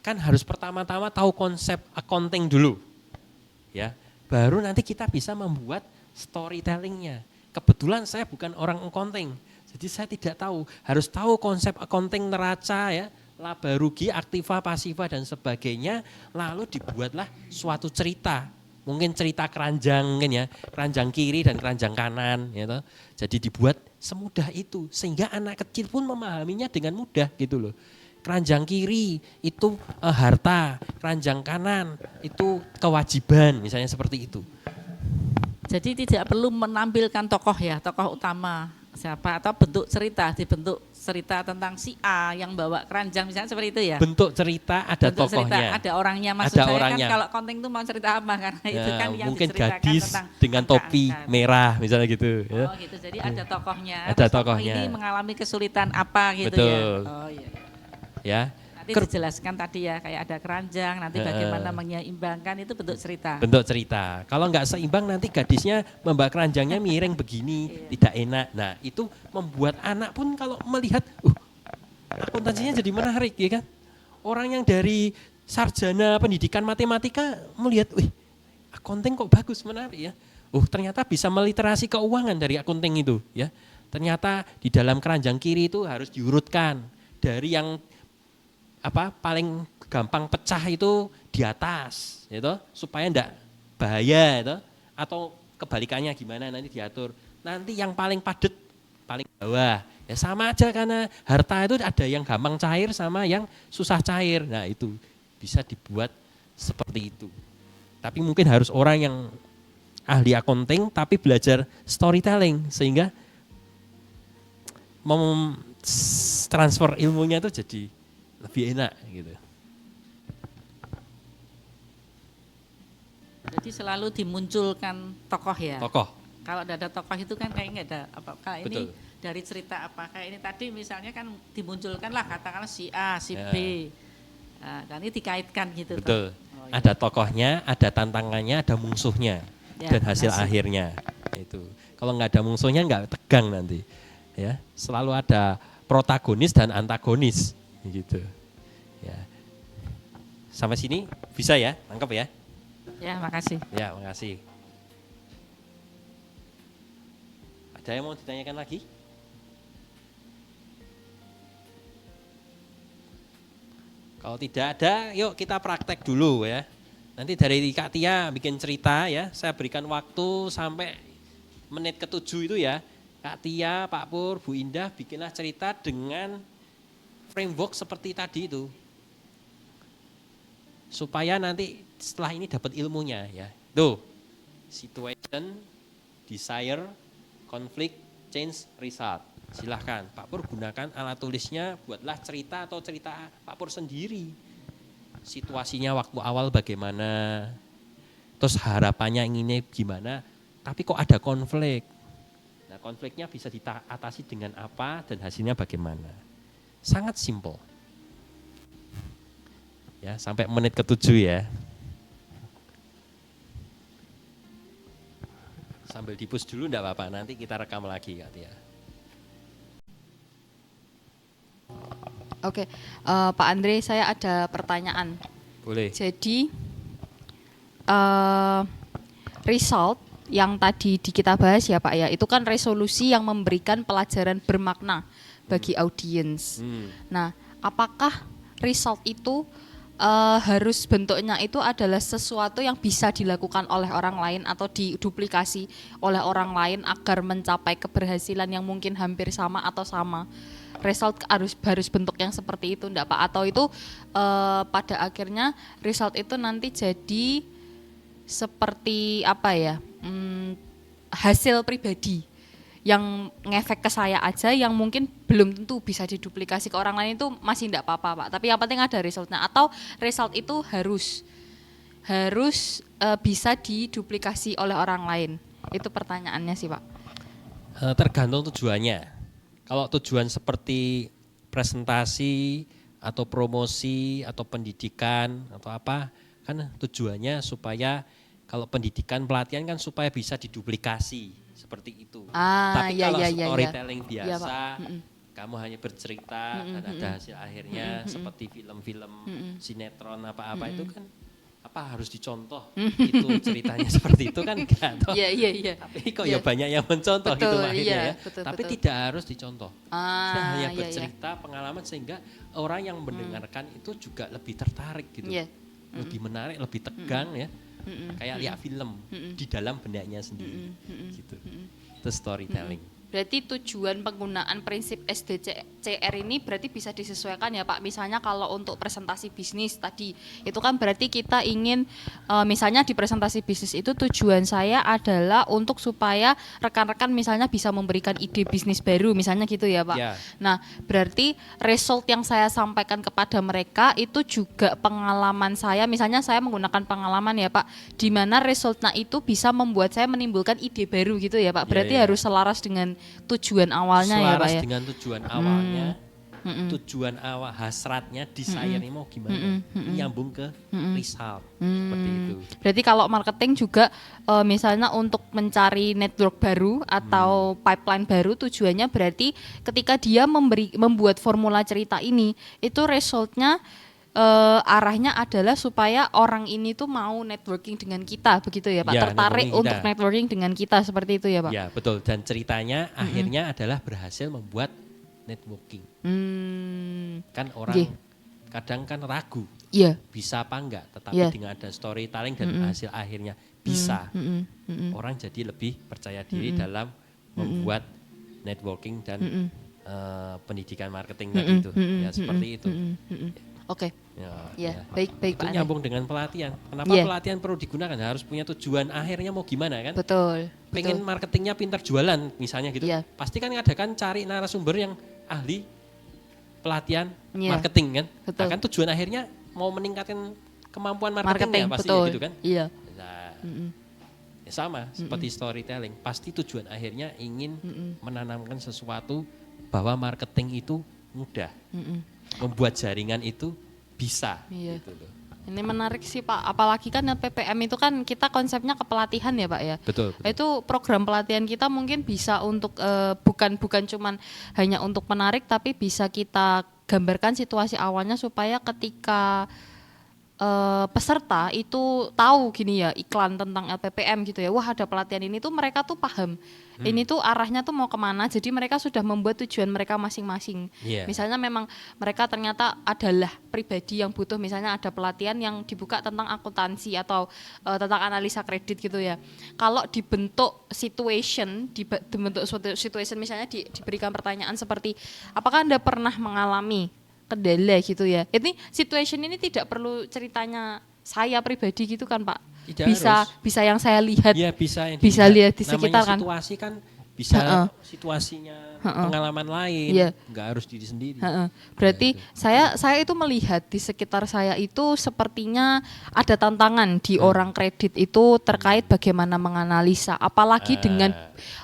Kan harus pertama-tama tahu konsep accounting dulu. Ya, baru nanti kita bisa membuat storytellingnya. Kebetulan saya bukan orang accounting, jadi saya tidak tahu. Harus tahu konsep accounting neraca ya, laba rugi, aktiva, pasiva dan sebagainya. Lalu dibuatlah suatu cerita. Mungkin cerita keranjang mungkin ya, keranjang kiri dan keranjang kanan gitu. Jadi dibuat semudah itu sehingga anak kecil pun memahaminya dengan mudah gitu loh. Keranjang kiri itu harta, keranjang kanan itu kewajiban misalnya seperti itu. Jadi tidak perlu menampilkan tokoh ya, tokoh utama siapa atau bentuk cerita, dibentuk cerita tentang si A yang bawa keranjang misalnya seperti itu ya. Bentuk cerita ada bentuk tokohnya. Cerita, ada orangnya, maksud ada saya orangnya. Kan kalau konten itu mau cerita apa karena itu kan yang mungkin diceritakan gadis tentang dengan topi merah misalnya gitu. Oh gitu, jadi ada tokohnya. Ada tokoh tokohnya. ini mengalami kesulitan apa gitu. Betul. Ya. Oh iya. Ya. Nanti dijelaskan tadi ya, kayak ada keranjang, nanti bagaimana menyeimbangkan itu bentuk cerita. Bentuk cerita. Kalau nggak seimbang nanti gadisnya membawa keranjangnya miring begini, tidak enak. Nah itu membuat anak pun kalau melihat, akuntansinya jadi menarik ya kan. Orang yang dari sarjana pendidikan matematika melihat, akunting kok bagus, menarik ya. Ternyata bisa meliterasi keuangan dari akunting itu ya. Ternyata di dalam keranjang kiri itu harus diurutkan dari yang paling gampang pecah itu di atas, gitu, supaya enggak bahaya, gitu. Atau kebalikannya gimana nanti diatur. Nanti yang paling padat paling bawah. Ya sama aja karena harta itu ada yang gampang cair sama yang susah cair. Nah itu bisa dibuat seperti itu. Tapi mungkin harus orang yang ahli accounting tapi belajar storytelling sehingga transfer ilmunya itu jadi lebih enak gitu. Jadi selalu dimunculkan tokoh ya. Tokoh. Kalau ada tokoh itu kan kayak nggak ada apa-apa. Ini Betul. dari cerita apa? Kayak ini tadi misalnya kan dimunculkan lah katakanlah si A, si Ya. B. Nah, dan ini dikaitkan gitu. Betul. Oh, iya. Ada tokohnya, ada tantangannya, ada musuhnya, Ya, dan hasil akhirnya. Itu. Kalau nggak ada musuhnya nggak tegang nanti. Ya, selalu ada protagonis dan antagonis gitu. Ya. Sampai sini bisa ya, nangkep ya? Ya, makasih. Ya, makasih. Ada yang mau ditanyakan lagi? Kalau tidak ada, yuk kita praktek dulu ya. Nanti dari Kak Tia bikin cerita ya, saya berikan waktu sampai menit ke-7 itu ya. Kak Tia, Pak Pur, Bu Indah bikinlah cerita dengan framework seperti tadi itu. Supaya nanti setelah ini dapat ilmunya ya. Tuh, situation, desire, conflict, change, result. Silahkan Pak Pur gunakan alat tulisnya, buatlah cerita atau cerita Pak Pur sendiri. Situasinya waktu awal bagaimana, terus harapannya inginnya gimana, tapi kok ada konflik. Nah konfliknya bisa diatasi dengan apa dan hasilnya bagaimana. Sangat simpel. Ya, sampai menit ke-7 ya. Sambil dipus dulu enggak apa-apa, nanti kita rekam lagi Kak Tia. Oke, Pak Andre, saya ada pertanyaan. Boleh. Jadi result yang tadi kita bahas ya Pak ya, itu kan resolusi yang memberikan pelajaran bermakna bagi audiens. Nah, apakah result itu harus bentuknya itu adalah sesuatu yang bisa dilakukan oleh orang lain atau diduplikasi oleh orang lain agar mencapai keberhasilan yang mungkin hampir sama atau sama? Result harus bentuk yang seperti itu enggak Pak? Atau itu pada akhirnya result itu nanti jadi seperti apa ya, hasil pribadi yang ngefek ke saya aja yang mungkin belum tentu bisa diduplikasi ke orang lain, itu masih enggak apa-apa Pak, tapi yang penting ada resultnya. Atau result itu harus bisa diduplikasi oleh orang lain? Itu pertanyaannya sih Pak. Tergantung tujuannya. Kalau tujuan seperti presentasi atau promosi atau pendidikan atau apa, kan tujuannya supaya kalau pendidikan pelatihan kan supaya bisa diduplikasi seperti itu. Tapi kalau storytelling biasa, kamu hanya bercerita dan ada hasil akhirnya seperti film-film sinetron apa-apa itu kan harus dicontoh itu ceritanya seperti itu kan enggak toh. Iya. Tapi kok ya banyak yang mencontoh gitu akhirnya ya. Tapi betul. tidak harus dicontoh. Kita hanya iya, bercerita pengalaman sehingga orang yang mendengarkan itu juga lebih tertarik gitu. Lebih menarik, lebih tegang ya. Kayak lihat film di dalam benaknya sendiri gitu. Itu storytelling. Berarti tujuan penggunaan prinsip SDCR ini berarti bisa disesuaikan ya Pak. Misalnya kalau untuk presentasi bisnis tadi, itu kan berarti kita ingin misalnya di presentasi bisnis itu tujuan saya adalah untuk supaya rekan-rekan misalnya bisa memberikan ide bisnis baru misalnya gitu ya Pak. Ya. Nah berarti result yang saya sampaikan kepada mereka itu juga pengalaman saya, misalnya saya menggunakan pengalaman ya Pak, di mana resultnya itu bisa membuat saya menimbulkan ide baru gitu ya Pak. Berarti harus selaras dengan tujuan awalnya ya Pak ya. Selaras dengan tujuan awalnya tujuan awal hasratnya desire ini mau gimana, nyambung ke result seperti itu. Berarti kalau marketing juga misalnya untuk mencari network baru atau pipeline baru, tujuannya berarti ketika dia membuat formula cerita ini, itu resultnya arahnya adalah supaya orang ini tuh mau networking dengan kita, begitu ya Pak? Ya, tertarik networking untuk kita. networking dengan kita, seperti itu ya Pak? Ya betul, dan ceritanya akhirnya adalah berhasil membuat networking. Kan orang Nggih. kadang kan ragu Iya. bisa apa enggak, tetapi Iya. dengan ada storytelling dan hasil akhirnya bisa, orang jadi lebih percaya diri dalam membuat networking dan pendidikan marketing tadi itu, ya seperti itu. Oke. Ya, Ya, ya. baik Itu Pak Andre. nyambung dengan pelatihan. Kenapa Iya. pelatihan perlu digunakan? Harus punya tujuan akhirnya mau gimana kan? Betul. Pengen marketingnya pintar jualan misalnya gitu. Iya. Pasti kan ada kan cari narasumber yang ahli pelatihan Iya. marketing kan. Betul. Nah, kan tujuan akhirnya mau meningkatkan kemampuan Marketing, marketingnya pasti betul. gitu kan. Iya. Nah, ya sama seperti storytelling. Pasti tujuan akhirnya ingin menanamkan sesuatu bahwa marketing itu mudah. Membuat jaringan itu bisa. Iya. Gitu loh. Ini menarik sih Pak, apalagi kan PPM itu kan kita konsepnya kepelatihan ya Pak ya. Betul. Itu program pelatihan kita mungkin bisa untuk bukan cuman hanya untuk menarik, tapi bisa kita gambarkan situasi awalnya supaya ketika peserta itu tahu gini ya, iklan tentang LPPM gitu ya, wah ada pelatihan ini tuh mereka tuh paham ini tuh arahnya tuh mau kemana, jadi mereka sudah membuat tujuan mereka masing-masing. Iya. Misalnya memang mereka ternyata adalah pribadi yang butuh, misalnya ada pelatihan yang dibuka tentang akuntansi atau tentang analisa kredit gitu ya. Kalau dibentuk dibentuk suatu situation, misalnya diberikan pertanyaan seperti apakah Anda pernah mengalami kendala gitu ya. Ini situation ini tidak perlu ceritanya saya pribadi gitu kan Pak. Tidak Bisa yang saya lihat. Iya bisa yang bisa lihat di Namanya sekitar kan. situasi kan bisa Heeh. situasinya pengalaman lain, Iya. nggak harus diri sendiri. Heeh. Berarti saya itu melihat di sekitar saya itu sepertinya ada tantangan di orang kredit itu terkait bagaimana menganalisa, apalagi dengan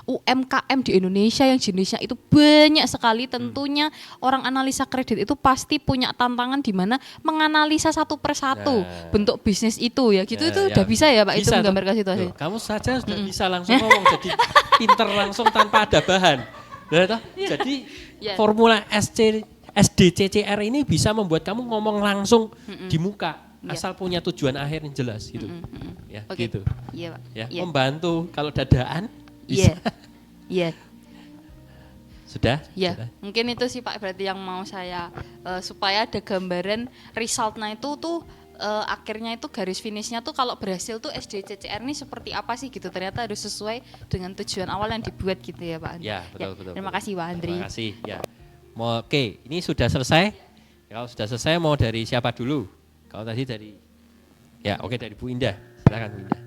UMKM di Indonesia yang jenisnya itu banyak sekali. Tentunya orang analisa kredit itu pasti punya tantangan di mana menganalisa satu persatu bentuk bisnis itu ya gitu. Itu udah bisa ya Pak, itu Bisa tuh. menggambarkan situasi. Tuh, kamu saja sudah bisa langsung ngomong jadi pinter langsung tanpa ada bahan. Nah, toh, jadi Iya. formula SDCCR ini bisa membuat kamu ngomong langsung di muka Iya. asal punya tujuan akhir yang jelas gitu. Ya, Oke. gitu. Iya Pak. Ya, Iya. membantu kalau dadaan Iya. bisa. Iya. Sudah? Ya, Sudah? mungkin itu sih Pak berarti yang mau saya supaya ada gambaran resultnya itu tuh akhirnya itu garis finishnya tuh kalau berhasil tuh SDCCR ini seperti apa sih gitu, ternyata harus sesuai dengan tujuan awal yang dibuat gitu ya Pak Andri. Ya, betul. Terima betul. kasih Pak Andri. Terima kasih. Ya. Oke, ini sudah selesai. Kalau sudah selesai mau dari siapa dulu? Kalau tadi dari dari Bu Indah. Silakan Bu Indah.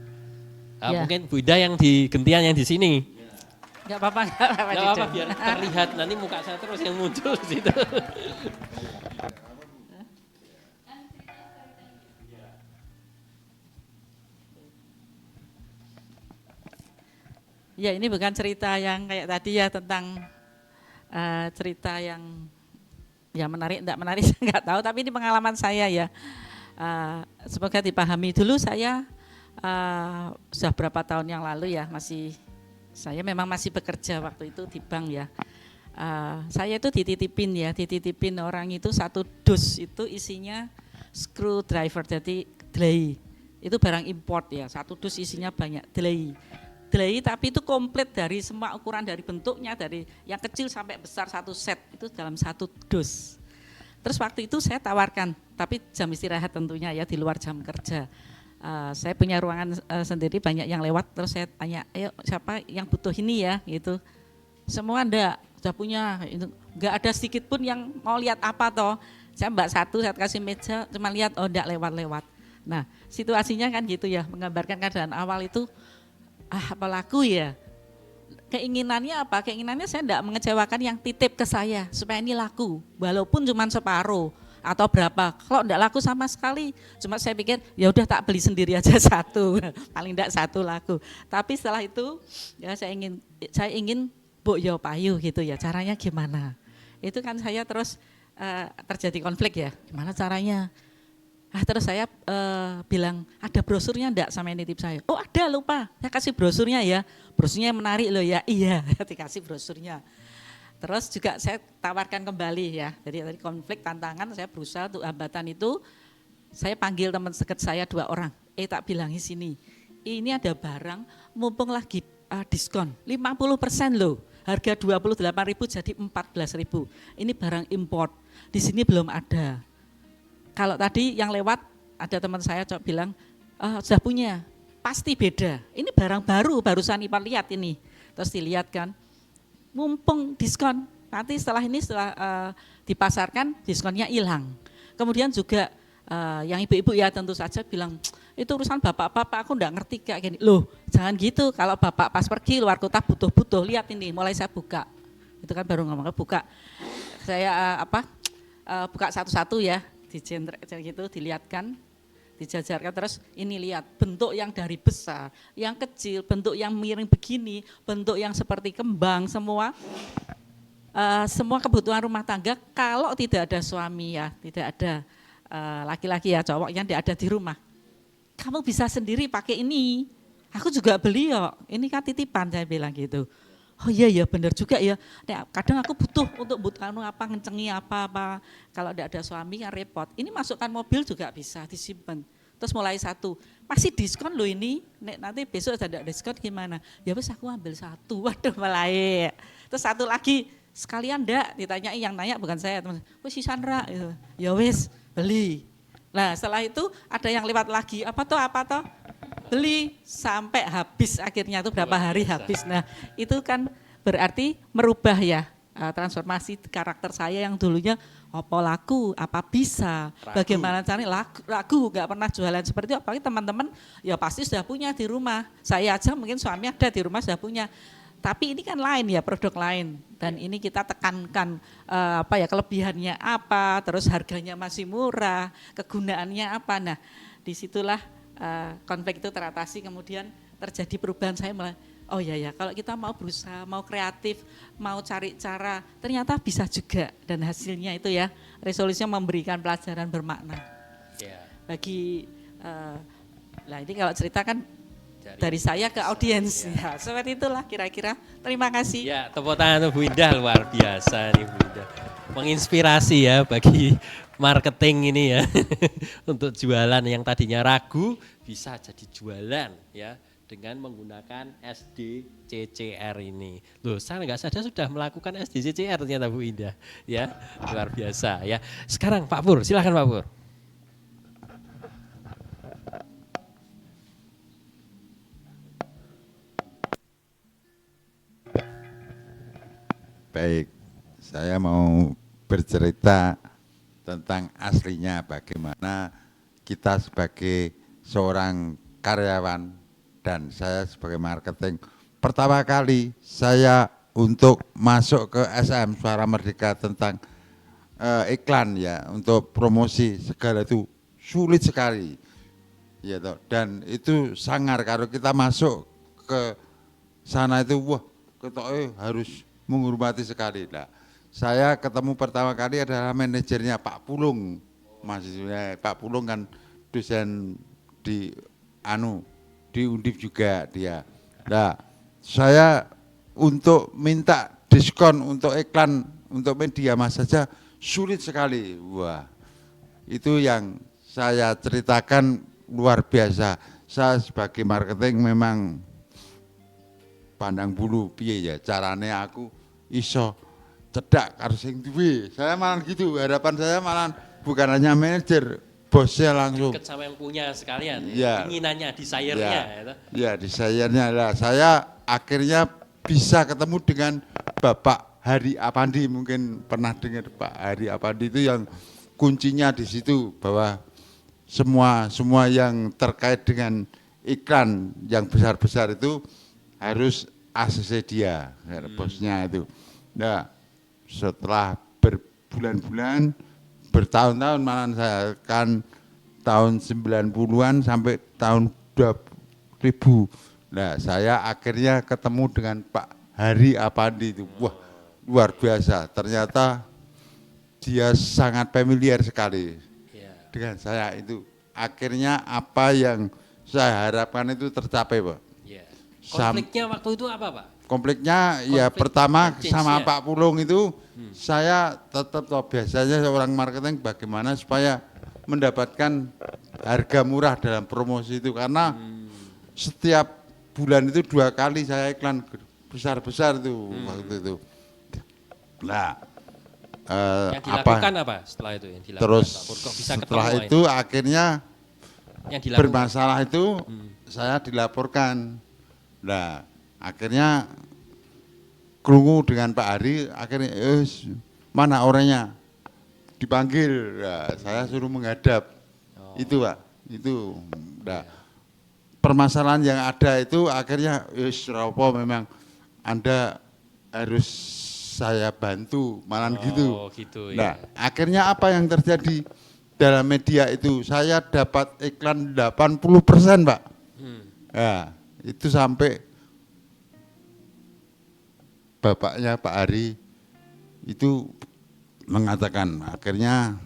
Ya. Mungkin Bu Indah yang di gentian yang di sini. Enggak apa-apa, Nggak apa-apa biar terlihat nanti muka saya terus yang muncul di situ. Ya ini bukan cerita yang kayak tadi ya tentang cerita yang ya menarik, enggak menarik saya enggak tahu, tapi ini pengalaman saya ya. Semoga dipahami. Dulu saya sudah berapa tahun yang lalu ya, saya memang masih bekerja waktu itu di bank ya. Saya itu dititipin orang itu satu dus itu isinya screwdriver, jadi delay. Itu barang import ya, satu dus isinya banyak delay tapi itu komplit dari semua ukuran, dari bentuknya, dari yang kecil sampai besar, satu set itu dalam satu dus. Terus waktu itu saya tawarkan, tapi jam istirahat tentunya ya, di luar jam kerja. Saya punya ruangan sendiri, banyak yang lewat, terus saya tanya, ayo siapa yang butuh ini ya gitu. Semua enggak, sudah punya, itu enggak ada sedikit pun yang mau lihat apa toh. Saya mbak satu, saya kasih meja, cuma lihat, oh enggak lewat-lewat. Nah situasinya kan gitu ya, menggambarkan keadaan awal itu, apa laku ya, keinginannya apa? Keinginannya saya enggak mengecewakan yang titip ke saya supaya ini laku, walaupun cuma separuh atau berapa. Kalau enggak laku sama sekali, cuma saya pikir ya udah tak beli sendiri aja satu, paling enggak satu laku. Tapi setelah itu ya saya ingin Mbok yo payu gitu ya, caranya gimana? Itu kan saya terus terjadi konflik ya, gimana caranya? Terus saya bilang, ada brosurnya enggak sama yang nitip saya? Oh ada, lupa, saya kasih brosurnya ya. Brosurnya menarik loh ya, iya dikasih brosurnya. Terus juga saya tawarkan kembali ya, jadi tadi konflik tantangan saya berusaha untuk hambatan itu, saya panggil teman dekat saya 2 orang, tak bilangi sini, ini ada barang mumpung lagi diskon 50% loh, harga 28.000 jadi 14.000, ini barang import, di sini belum ada. Kalau tadi yang lewat ada teman saya coba bilang, sudah punya, pasti beda. Ini barang baru, barusan Ipan lihat ini. Terus dilihat kan, mumpung diskon, nanti setelah dipasarkan diskonnya hilang. Kemudian juga yang ibu-ibu ya tentu saja bilang, itu urusan bapak-bapak, aku enggak ngerti kayak gini. Loh jangan gitu, kalau bapak pas pergi luar kota butuh-butuh, lihat ini, mulai saya buka. Itu kan baru ngomong buka. Saya buka satu-satu ya. Dijentrek gitu, dilihatkan, dijajarkan, terus ini lihat bentuk yang dari besar, yang kecil, bentuk yang miring begini, bentuk yang seperti kembang, semua kebutuhan rumah tangga. Kalau tidak ada suami ya, tidak ada laki-laki ya, cowoknya tidak ada di rumah, kamu bisa sendiri pakai ini, aku juga beli kok, ini kan titipan, saya bilang gitu. Oh iya ya benar juga ya, kadang aku butuh untuk apa, ngencengi apa-apa, kalau tidak ada suami kan repot, ini masukkan mobil juga bisa disimpan. Terus mulai satu, masih diskon loh ini, nanti besok ada diskon gimana, ya wes aku ambil satu, waduh mulai. Terus satu lagi, sekalian enggak, ditanyai, yang nanya bukan saya, teman, wes si Sandra, ya wes beli. Nah setelah itu ada yang lewat lagi, apa toh, beli sampai habis, akhirnya itu berapa hari habis. Nah itu kan berarti merubah ya, transformasi karakter saya yang dulunya apa laku, apa bisa, bagaimana caranya laku, gak pernah jualan seperti itu. Apalagi teman-teman ya pasti sudah punya di rumah, saya aja mungkin suami ada di rumah sudah punya. Tapi ini kan lain ya, produk lain, dan ini kita tekankan kelebihannya apa, terus harganya masih murah, kegunaannya apa. Nah disitulah konflik itu teratasi, kemudian terjadi perubahan. Saya mulai, oh ya kalau kita mau berusaha, mau kreatif, mau cari cara, ternyata bisa juga, dan hasilnya itu ya resolusinya memberikan pelajaran bermakna bagi ini kalau cerita kan dari saya ke audiens ya, seperti itulah kira-kira. Terima kasih ya. Tepuk tangan Bu Indah, luar biasa nih Bu Indah, menginspirasi ya bagi marketing ini ya untuk jualan yang tadinya ragu bisa jadi jualan ya dengan menggunakan SDCCR ini. Loh, saya nggak sadar sudah melakukan SDCCR ternyata Bu Indah ya, luar biasa ya. Sekarang Pak Pur, silakan Pak Pur. Baik, saya mau bercerita tentang aslinya bagaimana kita sebagai seorang karyawan dan saya sebagai marketing. Pertama kali saya untuk masuk ke SM Suara Merdeka tentang iklan ya, untuk promosi segala itu sulit sekali. Ya toh, dan itu sangar kalau kita masuk ke sana itu wah, ketoknya harus menghormati sekali. Nah, saya ketemu pertama kali adalah manajernya Pak Pulung, mahasiswanya Pak Pulung kan dosen di Undip juga dia. Nah, saya untuk minta diskon untuk iklan untuk media mas saja sulit sekali. Wah, itu yang saya ceritakan luar biasa. Saya sebagai marketing memang pandang bulu piye ya carane aku iso cedak karo sing duwe. Saya malah gitu, harapan saya malah bukan hanya manajer, bosnya langsung. Dekat sama yang punya sekalian, ya. Keinginannya, desire-nya. Ya, desire-nya lah. Saya akhirnya bisa ketemu dengan Bapak Hari Apandi, mungkin pernah dengar Pak Hari Apandi itu yang kuncinya di situ bahwa semua yang terkait dengan iklan yang besar-besar itu harus ACC dia, bosnya itu. Nah, setelah berbulan-bulan, bertahun-tahun malah saya kan tahun 90-an sampai tahun 2000. Nah, saya akhirnya ketemu dengan Pak Hari Apandi itu. Wah, luar biasa. Ternyata dia sangat familiar sekali Ya. dengan saya itu. Akhirnya apa yang saya harapkan itu tercapai, Pak. Ya. Sam- Konfliknya waktu itu apa, Pak? Konfliknya ya Konflik pertama change, sama ya. Pak Pulung itu saya tetap biasanya seorang marketing bagaimana supaya mendapatkan harga murah dalam promosi itu karena setiap bulan itu 2 kali saya iklan besar-besar tuh waktu itu. Nah, Yang dilakukan apa setelah itu yang dilakukan terus Pak Pur? Kok bisa setelah ketemu itu akhirnya yang dilakukan? bermasalah itu saya dilaporkan. Nah, akhirnya krungu dengan Pak Hari, akhirnya mana orangnya dipanggil. Nah, saya suruh menghadap. Itu Pak, itu. Nah, permasalahan yang ada itu akhirnya Ropo memang Anda harus saya bantu, malah gitu. Oh, gitu Nah, ya. akhirnya apa yang terjadi dalam media itu? Saya dapat iklan 80%, Pak. Nah, itu sampai bapaknya Pak Ari itu mengatakan akhirnya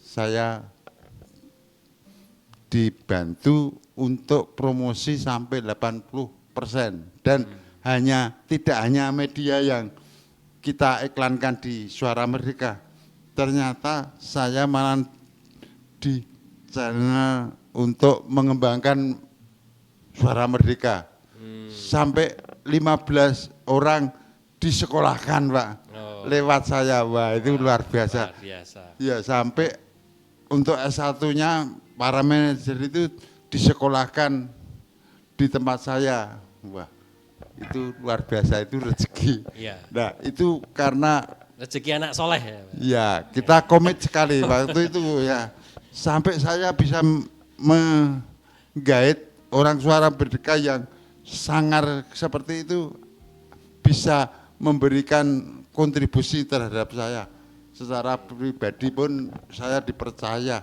saya dibantu untuk promosi sampai 80% dan tidak hanya media yang kita iklankan di Suara Merdeka, ternyata saya malah di channel untuk mengembangkan Suara Merdeka sampai 15 orang disekolahkan, Pak, lewat saya. Wah, itu luar biasa. Luar biasa. Ya, sampai untuk S1-nya para manajer itu disekolahkan di tempat saya. Wah, itu luar biasa, itu rezeki. Iya. Nah, itu karena Rezeki anak soleh ya. Pak? ya kita komit sekali waktu itu ya. Sampai saya bisa menggait orang Suara Merdeka yang sangar seperti itu bisa memberikan kontribusi terhadap saya. Secara pribadi pun saya dipercaya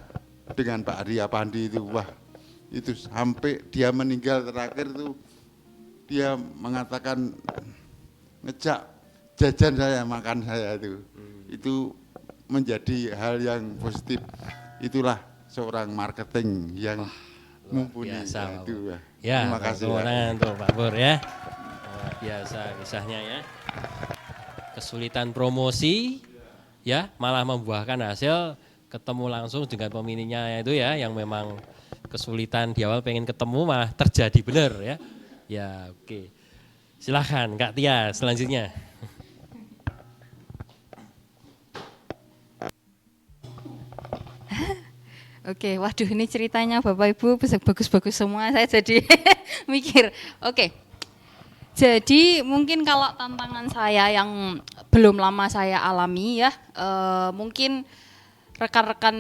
dengan Pak Arya Pandi itu. Wah, itu sampai dia meninggal terakhir itu dia mengatakan ngejak jajan saya, makan saya itu. Itu menjadi hal yang positif. Itulah seorang marketing yang mumpuni. biasa, Ya, Pak itu. Pur. Ya. Ya, Terima kasih. Pak. kemenangan tuh Pak Pur ya. Luar biasa kisahnya ya. Kesulitan promosi ya malah membuahkan hasil ketemu langsung dengan pemilihnya itu ya yang memang kesulitan di awal pengen ketemu malah terjadi benar ya. Ya, oke. Silahkan Kak Tia selanjutnya. Oke, waduh ini ceritanya Bapak Ibu bagus-bagus semua, saya jadi mikir. Oke, jadi mungkin kalau tantangan saya yang belum lama saya alami ya, mungkin rekan-rekan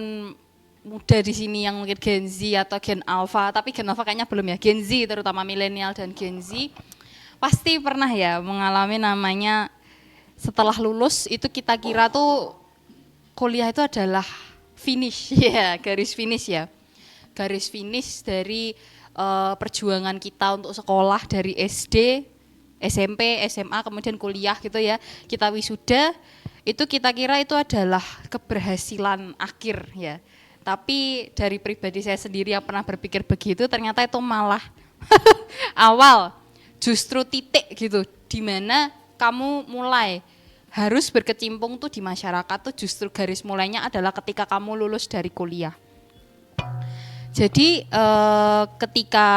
muda di sini yang mungkin Gen Z atau Gen Alpha, tapi Gen Alpha kayaknya belum ya, Gen Z terutama milenial dan Gen Z, pasti pernah ya mengalami namanya setelah lulus itu kita kira tuh kuliah itu adalah finish ya, garis finish ya. Garis finish dari perjuangan kita untuk sekolah dari SD, SMP, SMA, kemudian kuliah gitu ya. Kita wisuda, itu kita kira itu adalah keberhasilan akhir ya. Tapi dari pribadi saya sendiri yang pernah berpikir begitu, ternyata itu malah awal, justru titik gitu, di mana kamu mulai harus berkecimpung tuh di masyarakat tuh justru garis mulainya adalah ketika kamu lulus dari kuliah. Jadi ketika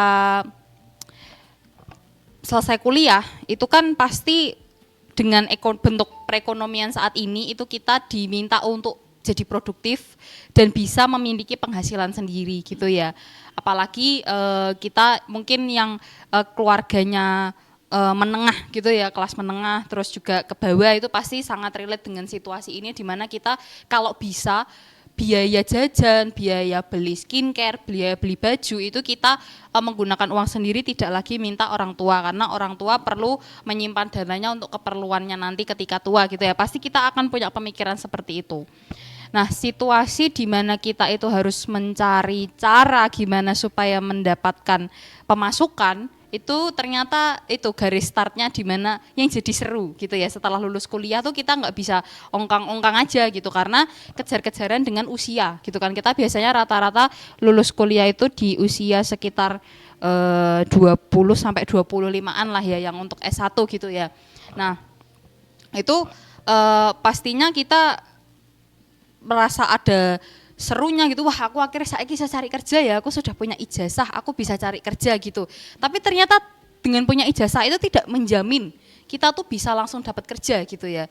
selesai kuliah itu kan pasti dengan bentuk perekonomian saat ini itu kita diminta untuk jadi produktif dan bisa memiliki penghasilan sendiri gitu ya. Apalagi kita mungkin yang keluarganya menengah gitu ya, kelas menengah terus juga ke bawah itu pasti sangat relate dengan situasi ini di mana kita kalau bisa biaya jajan, biaya beli skincare, biaya beli baju itu kita menggunakan uang sendiri, tidak lagi minta orang tua karena orang tua perlu menyimpan dananya untuk keperluannya nanti ketika tua gitu ya. Pasti kita akan punya pemikiran seperti itu. Nah, situasi di mana kita itu harus mencari cara gimana supaya mendapatkan pemasukan itu ternyata itu garis startnya di mana yang jadi seru gitu ya. Setelah lulus kuliah tuh kita nggak bisa ongkang-ongkang aja gitu karena kejar-kejaran dengan usia gitu kan. Kita biasanya rata-rata lulus kuliah itu di usia sekitar 20 sampai 25-an lah ya yang untuk S1 gitu ya. Nah, itu pastinya kita merasa ada serunya gitu, wah aku akhirnya saya bisa cari kerja ya, aku sudah punya ijazah, aku bisa cari kerja gitu. Tapi ternyata dengan punya ijazah itu tidak menjamin kita tuh bisa langsung dapat kerja gitu ya.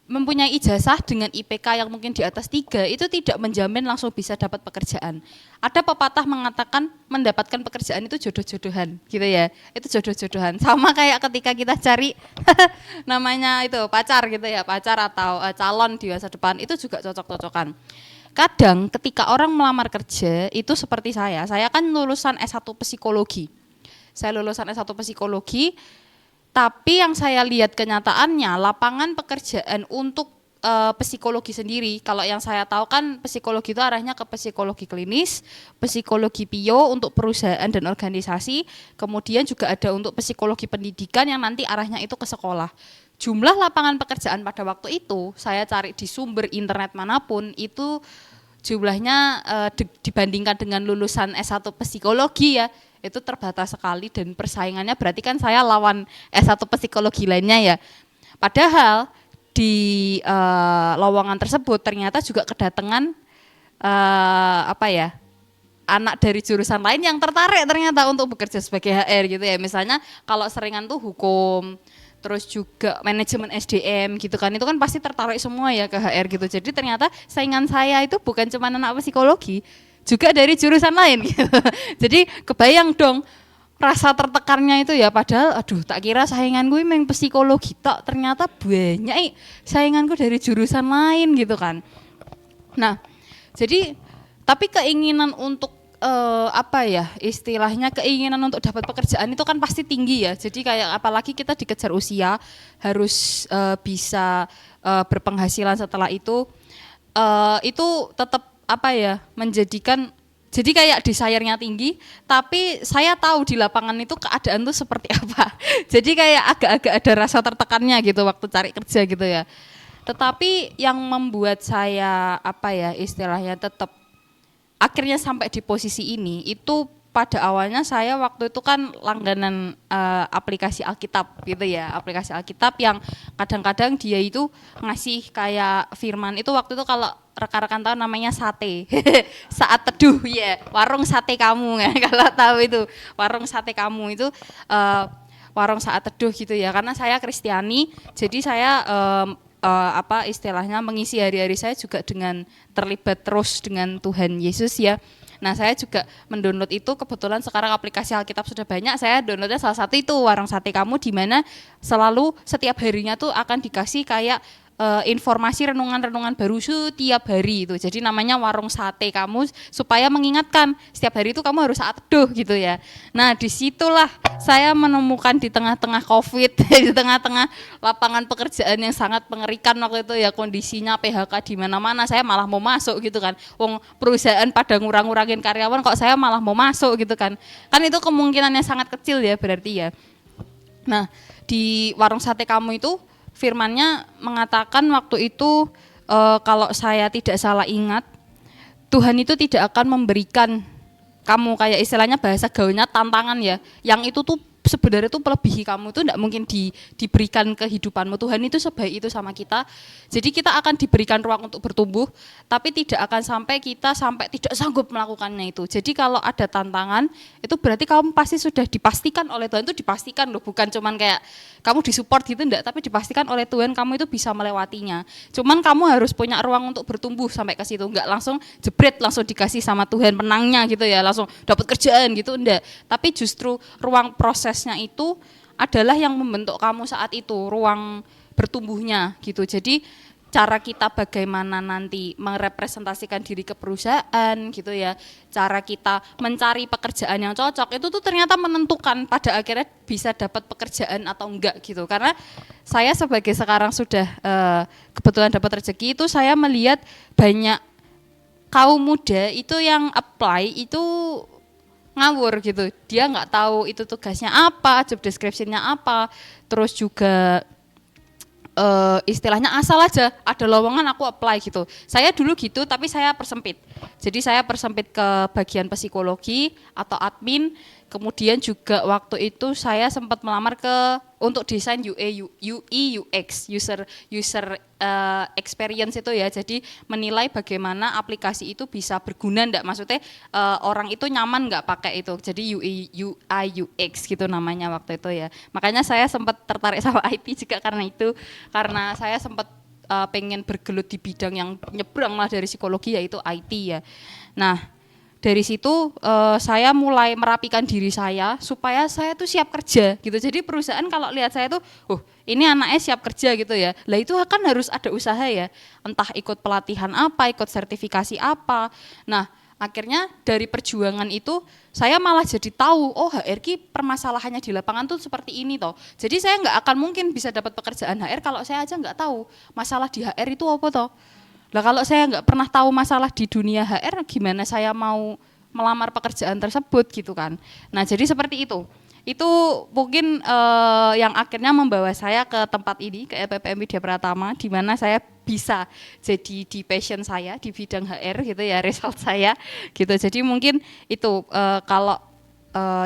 Mempunyai ijazah dengan IPK yang mungkin di atas 3 itu tidak menjamin langsung bisa dapat pekerjaan. Ada pepatah mengatakan mendapatkan pekerjaan itu jodoh-jodohan gitu ya. Itu jodoh-jodohan. Sama kayak ketika kita cari namanya itu pacar gitu ya, pacar atau calon di masa depan itu juga cocok-cocokan. Kadang ketika orang melamar kerja itu seperti saya kan lulusan S1 psikologi. Saya lulusan S1 psikologi. Tapi yang saya lihat kenyataannya lapangan pekerjaan untuk psikologi sendiri. Kalau yang saya tahu kan psikologi itu arahnya ke psikologi klinis, psikologi PIO untuk perusahaan dan organisasi, kemudian juga ada untuk psikologi pendidikan yang nanti arahnya itu ke sekolah. Jumlah lapangan pekerjaan pada waktu itu saya cari di sumber internet manapun itu jumlahnya dibandingkan dengan lulusan S1 psikologi ya itu terbatas sekali dan persaingannya berarti kan saya lawan S1 psikologi lainnya ya. Padahal di lowongan tersebut ternyata juga kedatangan anak dari jurusan lain yang tertarik ternyata untuk bekerja sebagai HR gitu ya. Misalnya kalau seringan tuh hukum, terus juga manajemen SDM gitu kan, itu kan pasti tertarik semua ya ke HR gitu. Jadi ternyata saingan saya itu bukan cuma anak psikologi, juga dari jurusan lain gitu. Jadi kebayang dong rasa tertekannya itu ya, padahal aduh tak kira sainganku memang psikologi tok, ternyata banyak sainganku dari jurusan lain gitu kan. Nah, jadi tapi keinginan untuk istilahnya keinginan untuk dapat pekerjaan itu kan pasti tinggi ya. Jadi kayak apalagi kita dikejar usia harus bisa berpenghasilan setelah itu tetap menjadikan jadi kayak desire-nya tinggi, tapi saya tahu di lapangan itu keadaan tuh seperti apa. Jadi kayak agak-agak ada rasa tertekannya gitu waktu cari kerja gitu ya. Tetapi yang membuat saya istilahnya tetap akhirnya sampai di posisi ini itu pada awalnya saya waktu itu kan langganan aplikasi Alkitab gitu ya, aplikasi Alkitab yang kadang-kadang dia itu ngasih kayak firman itu waktu itu kalau rekan-rekan tahu namanya sate, saat teduh ya, warung sate kamu ya kalau tahu itu warung sate kamu itu warung saat teduh gitu ya, karena saya Kristiani jadi saya istilahnya mengisi hari-hari saya juga dengan terlibat terus dengan Tuhan Yesus ya. Nah saya juga mendownload itu, kebetulan sekarang aplikasi Alkitab sudah banyak, saya downloadnya salah satu itu warung sate kamu, di mana selalu setiap harinya tuh akan dikasih kayak informasi renungan-renungan baru setiap hari itu. Jadi namanya warung sate kamu supaya mengingatkan setiap hari itu kamu harus saat teduh gitu ya. Nah disitulah saya menemukan di tengah-tengah COVID, di tengah-tengah lapangan pekerjaan yang sangat mengerikan waktu itu ya, kondisinya PHK di mana-mana, saya malah mau masuk gitu kan. Wong perusahaan pada ngurang-ngurangin karyawan kok saya malah mau masuk gitu kan. Kan itu kemungkinannya sangat kecil ya berarti ya. Nah di warung sate kamu itu firmannya mengatakan waktu itu kalau saya tidak salah ingat, Tuhan itu tidak akan memberikan kamu kayak istilahnya bahasa gaulnya tantangan ya, yang itu tuh sebenarnya itu melebihi kamu, itu tidak mungkin diberikan kehidupanmu. Tuhan itu sebaik itu sama kita, jadi kita akan diberikan ruang untuk bertumbuh, tapi tidak akan sampai kita tidak sanggup melakukannya itu. Jadi kalau ada tantangan, itu berarti kamu pasti sudah dipastikan oleh Tuhan, itu dipastikan loh, bukan cuman kayak kamu disupport gitu enggak, tapi dipastikan oleh Tuhan kamu itu bisa melewatinya. Cuman kamu harus punya ruang untuk bertumbuh sampai ke situ, enggak langsung jebret langsung dikasih sama Tuhan menangnya gitu ya, langsung dapat kerjaan gitu enggak. Tapi justru ruang prosesnya itu adalah yang membentuk kamu saat itu, ruang bertumbuhnya gitu. Jadi cara kita bagaimana nanti merepresentasikan diri ke perusahaan gitu ya, cara kita mencari pekerjaan yang cocok itu tuh ternyata menentukan pada akhirnya bisa dapat pekerjaan atau enggak gitu. Karena saya sebagai sekarang sudah kebetulan dapat rezeki itu, saya melihat banyak kaum muda itu yang apply itu ngawur gitu. Dia nggak tahu itu tugasnya apa, job description-nya apa, terus juga istilahnya asal aja ada lowongan aku apply gitu. Saya dulu gitu, tapi saya persempit. Jadi saya persempit ke bagian psikologi atau admin. Kemudian juga waktu itu saya sempat melamar untuk desain UI UX user experience itu ya. Jadi menilai bagaimana aplikasi itu bisa berguna enggak, maksudnya orang itu nyaman enggak pakai itu. Jadi UI UX gitu namanya waktu itu ya. Makanya saya sempat tertarik sama IT juga karena itu, karena saya sempat pengen bergelut di bidang yang nyebrang lah dari psikologi, yaitu IT ya. Nah, dari situ saya mulai merapikan diri saya supaya saya tuh siap kerja gitu. Jadi perusahaan kalau lihat saya tuh, ini anaknya siap kerja gitu ya. Lah itu kan harus ada usaha ya. Entah ikut pelatihan apa, ikut sertifikasi apa. Nah, akhirnya dari perjuangan itu saya malah jadi tahu, HRki permasalahannya di lapangan tuh seperti ini toh. Jadi saya nggak akan mungkin bisa dapat pekerjaan HR kalau saya aja nggak tahu masalah di HR itu apa toh. Lah kalau saya nggak pernah tahu masalah di dunia HR, gimana saya mau melamar pekerjaan tersebut gitu kan. Nah jadi seperti itu. Itu mungkin yang akhirnya membawa saya ke tempat ini, ke LPPM Widya Pratama, di mana saya bisa jadi di passion saya, di bidang HR gitu ya, result saya gitu. Jadi mungkin itu kalau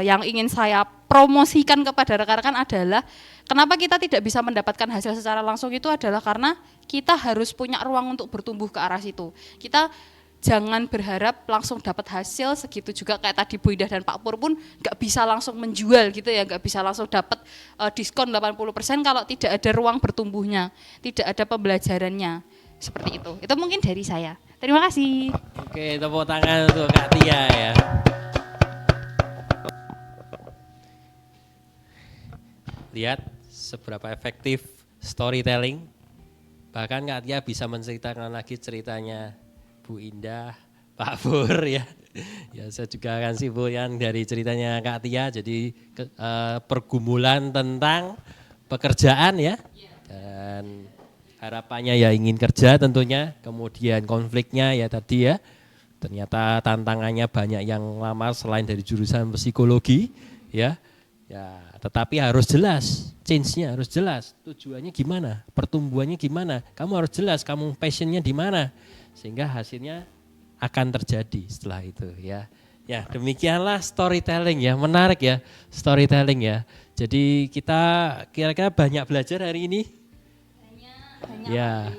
yang ingin saya promosikan kepada rekan-rekan adalah kenapa kita tidak bisa mendapatkan hasil secara langsung itu adalah karena kita harus punya ruang untuk bertumbuh ke arah situ. Kita jangan berharap langsung dapat hasil segitu juga kayak tadi Bu Indah dan Pak Pur pun nggak bisa langsung menjual gitu ya, nggak bisa langsung dapat diskon 80% kalau tidak ada ruang bertumbuhnya, tidak ada pembelajarannya. Seperti itu. Itu mungkin dari saya. Terima kasih. Oke, tepuk tangan untuk Kak Tia ya. Lihat seberapa efektif storytelling. Bahkan Kak Tia bisa menceritakan lagi ceritanya Bu Indah, Pak Pur ya. Ya saya juga akan simpulkan dari ceritanya Kak Tia. Jadi pergumulan tentang pekerjaan ya. Dan harapannya ya ingin kerja tentunya. Kemudian konfliknya ya tadi ya. Ternyata tantangannya banyak yang lama selain dari jurusan psikologi ya. Ya, tetapi harus jelas, change-nya harus jelas, tujuannya gimana, pertumbuhannya gimana, kamu harus jelas, kamu passion-nya di mana, sehingga hasilnya akan terjadi setelah itu ya. Ya demikianlah storytelling ya, menarik ya storytelling ya. Jadi kita kira-kira banyak belajar hari ini? Banyak ya,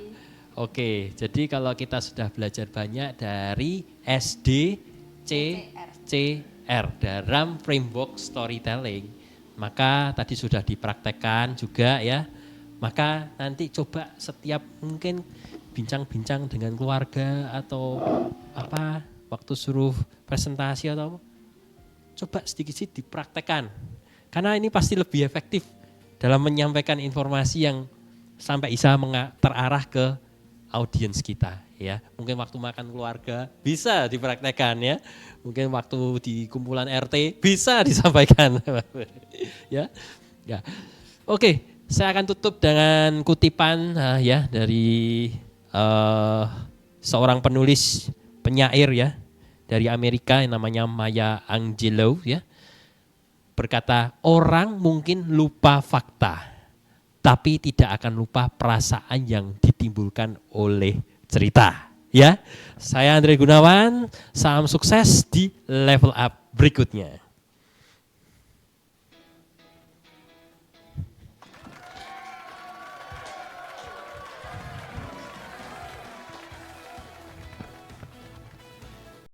oke, jadi kalau kita sudah belajar banyak dari SD, CR dalam framework storytelling, maka tadi sudah dipraktekkan juga ya, maka nanti coba setiap mungkin bincang-bincang dengan keluarga atau apa waktu suruh presentasi atau coba sedikit-sedikit dipraktekkan, karena ini pasti lebih efektif dalam menyampaikan informasi yang sampai bisa terarah ke audiens kita ya. Mungkin waktu makan keluarga bisa dipraktekkan ya. Mungkin waktu di kumpulan RT bisa disampaikan ya. Ya. Oke, saya akan tutup dengan kutipan ya dari seorang penulis penyair ya dari Amerika yang namanya Maya Angelou ya. Berkata, orang mungkin lupa fakta, tapi tidak akan lupa perasaan yang ditimbulkan oleh cerita. Ya, saya Andre Gunawan, salam sukses di level up berikutnya.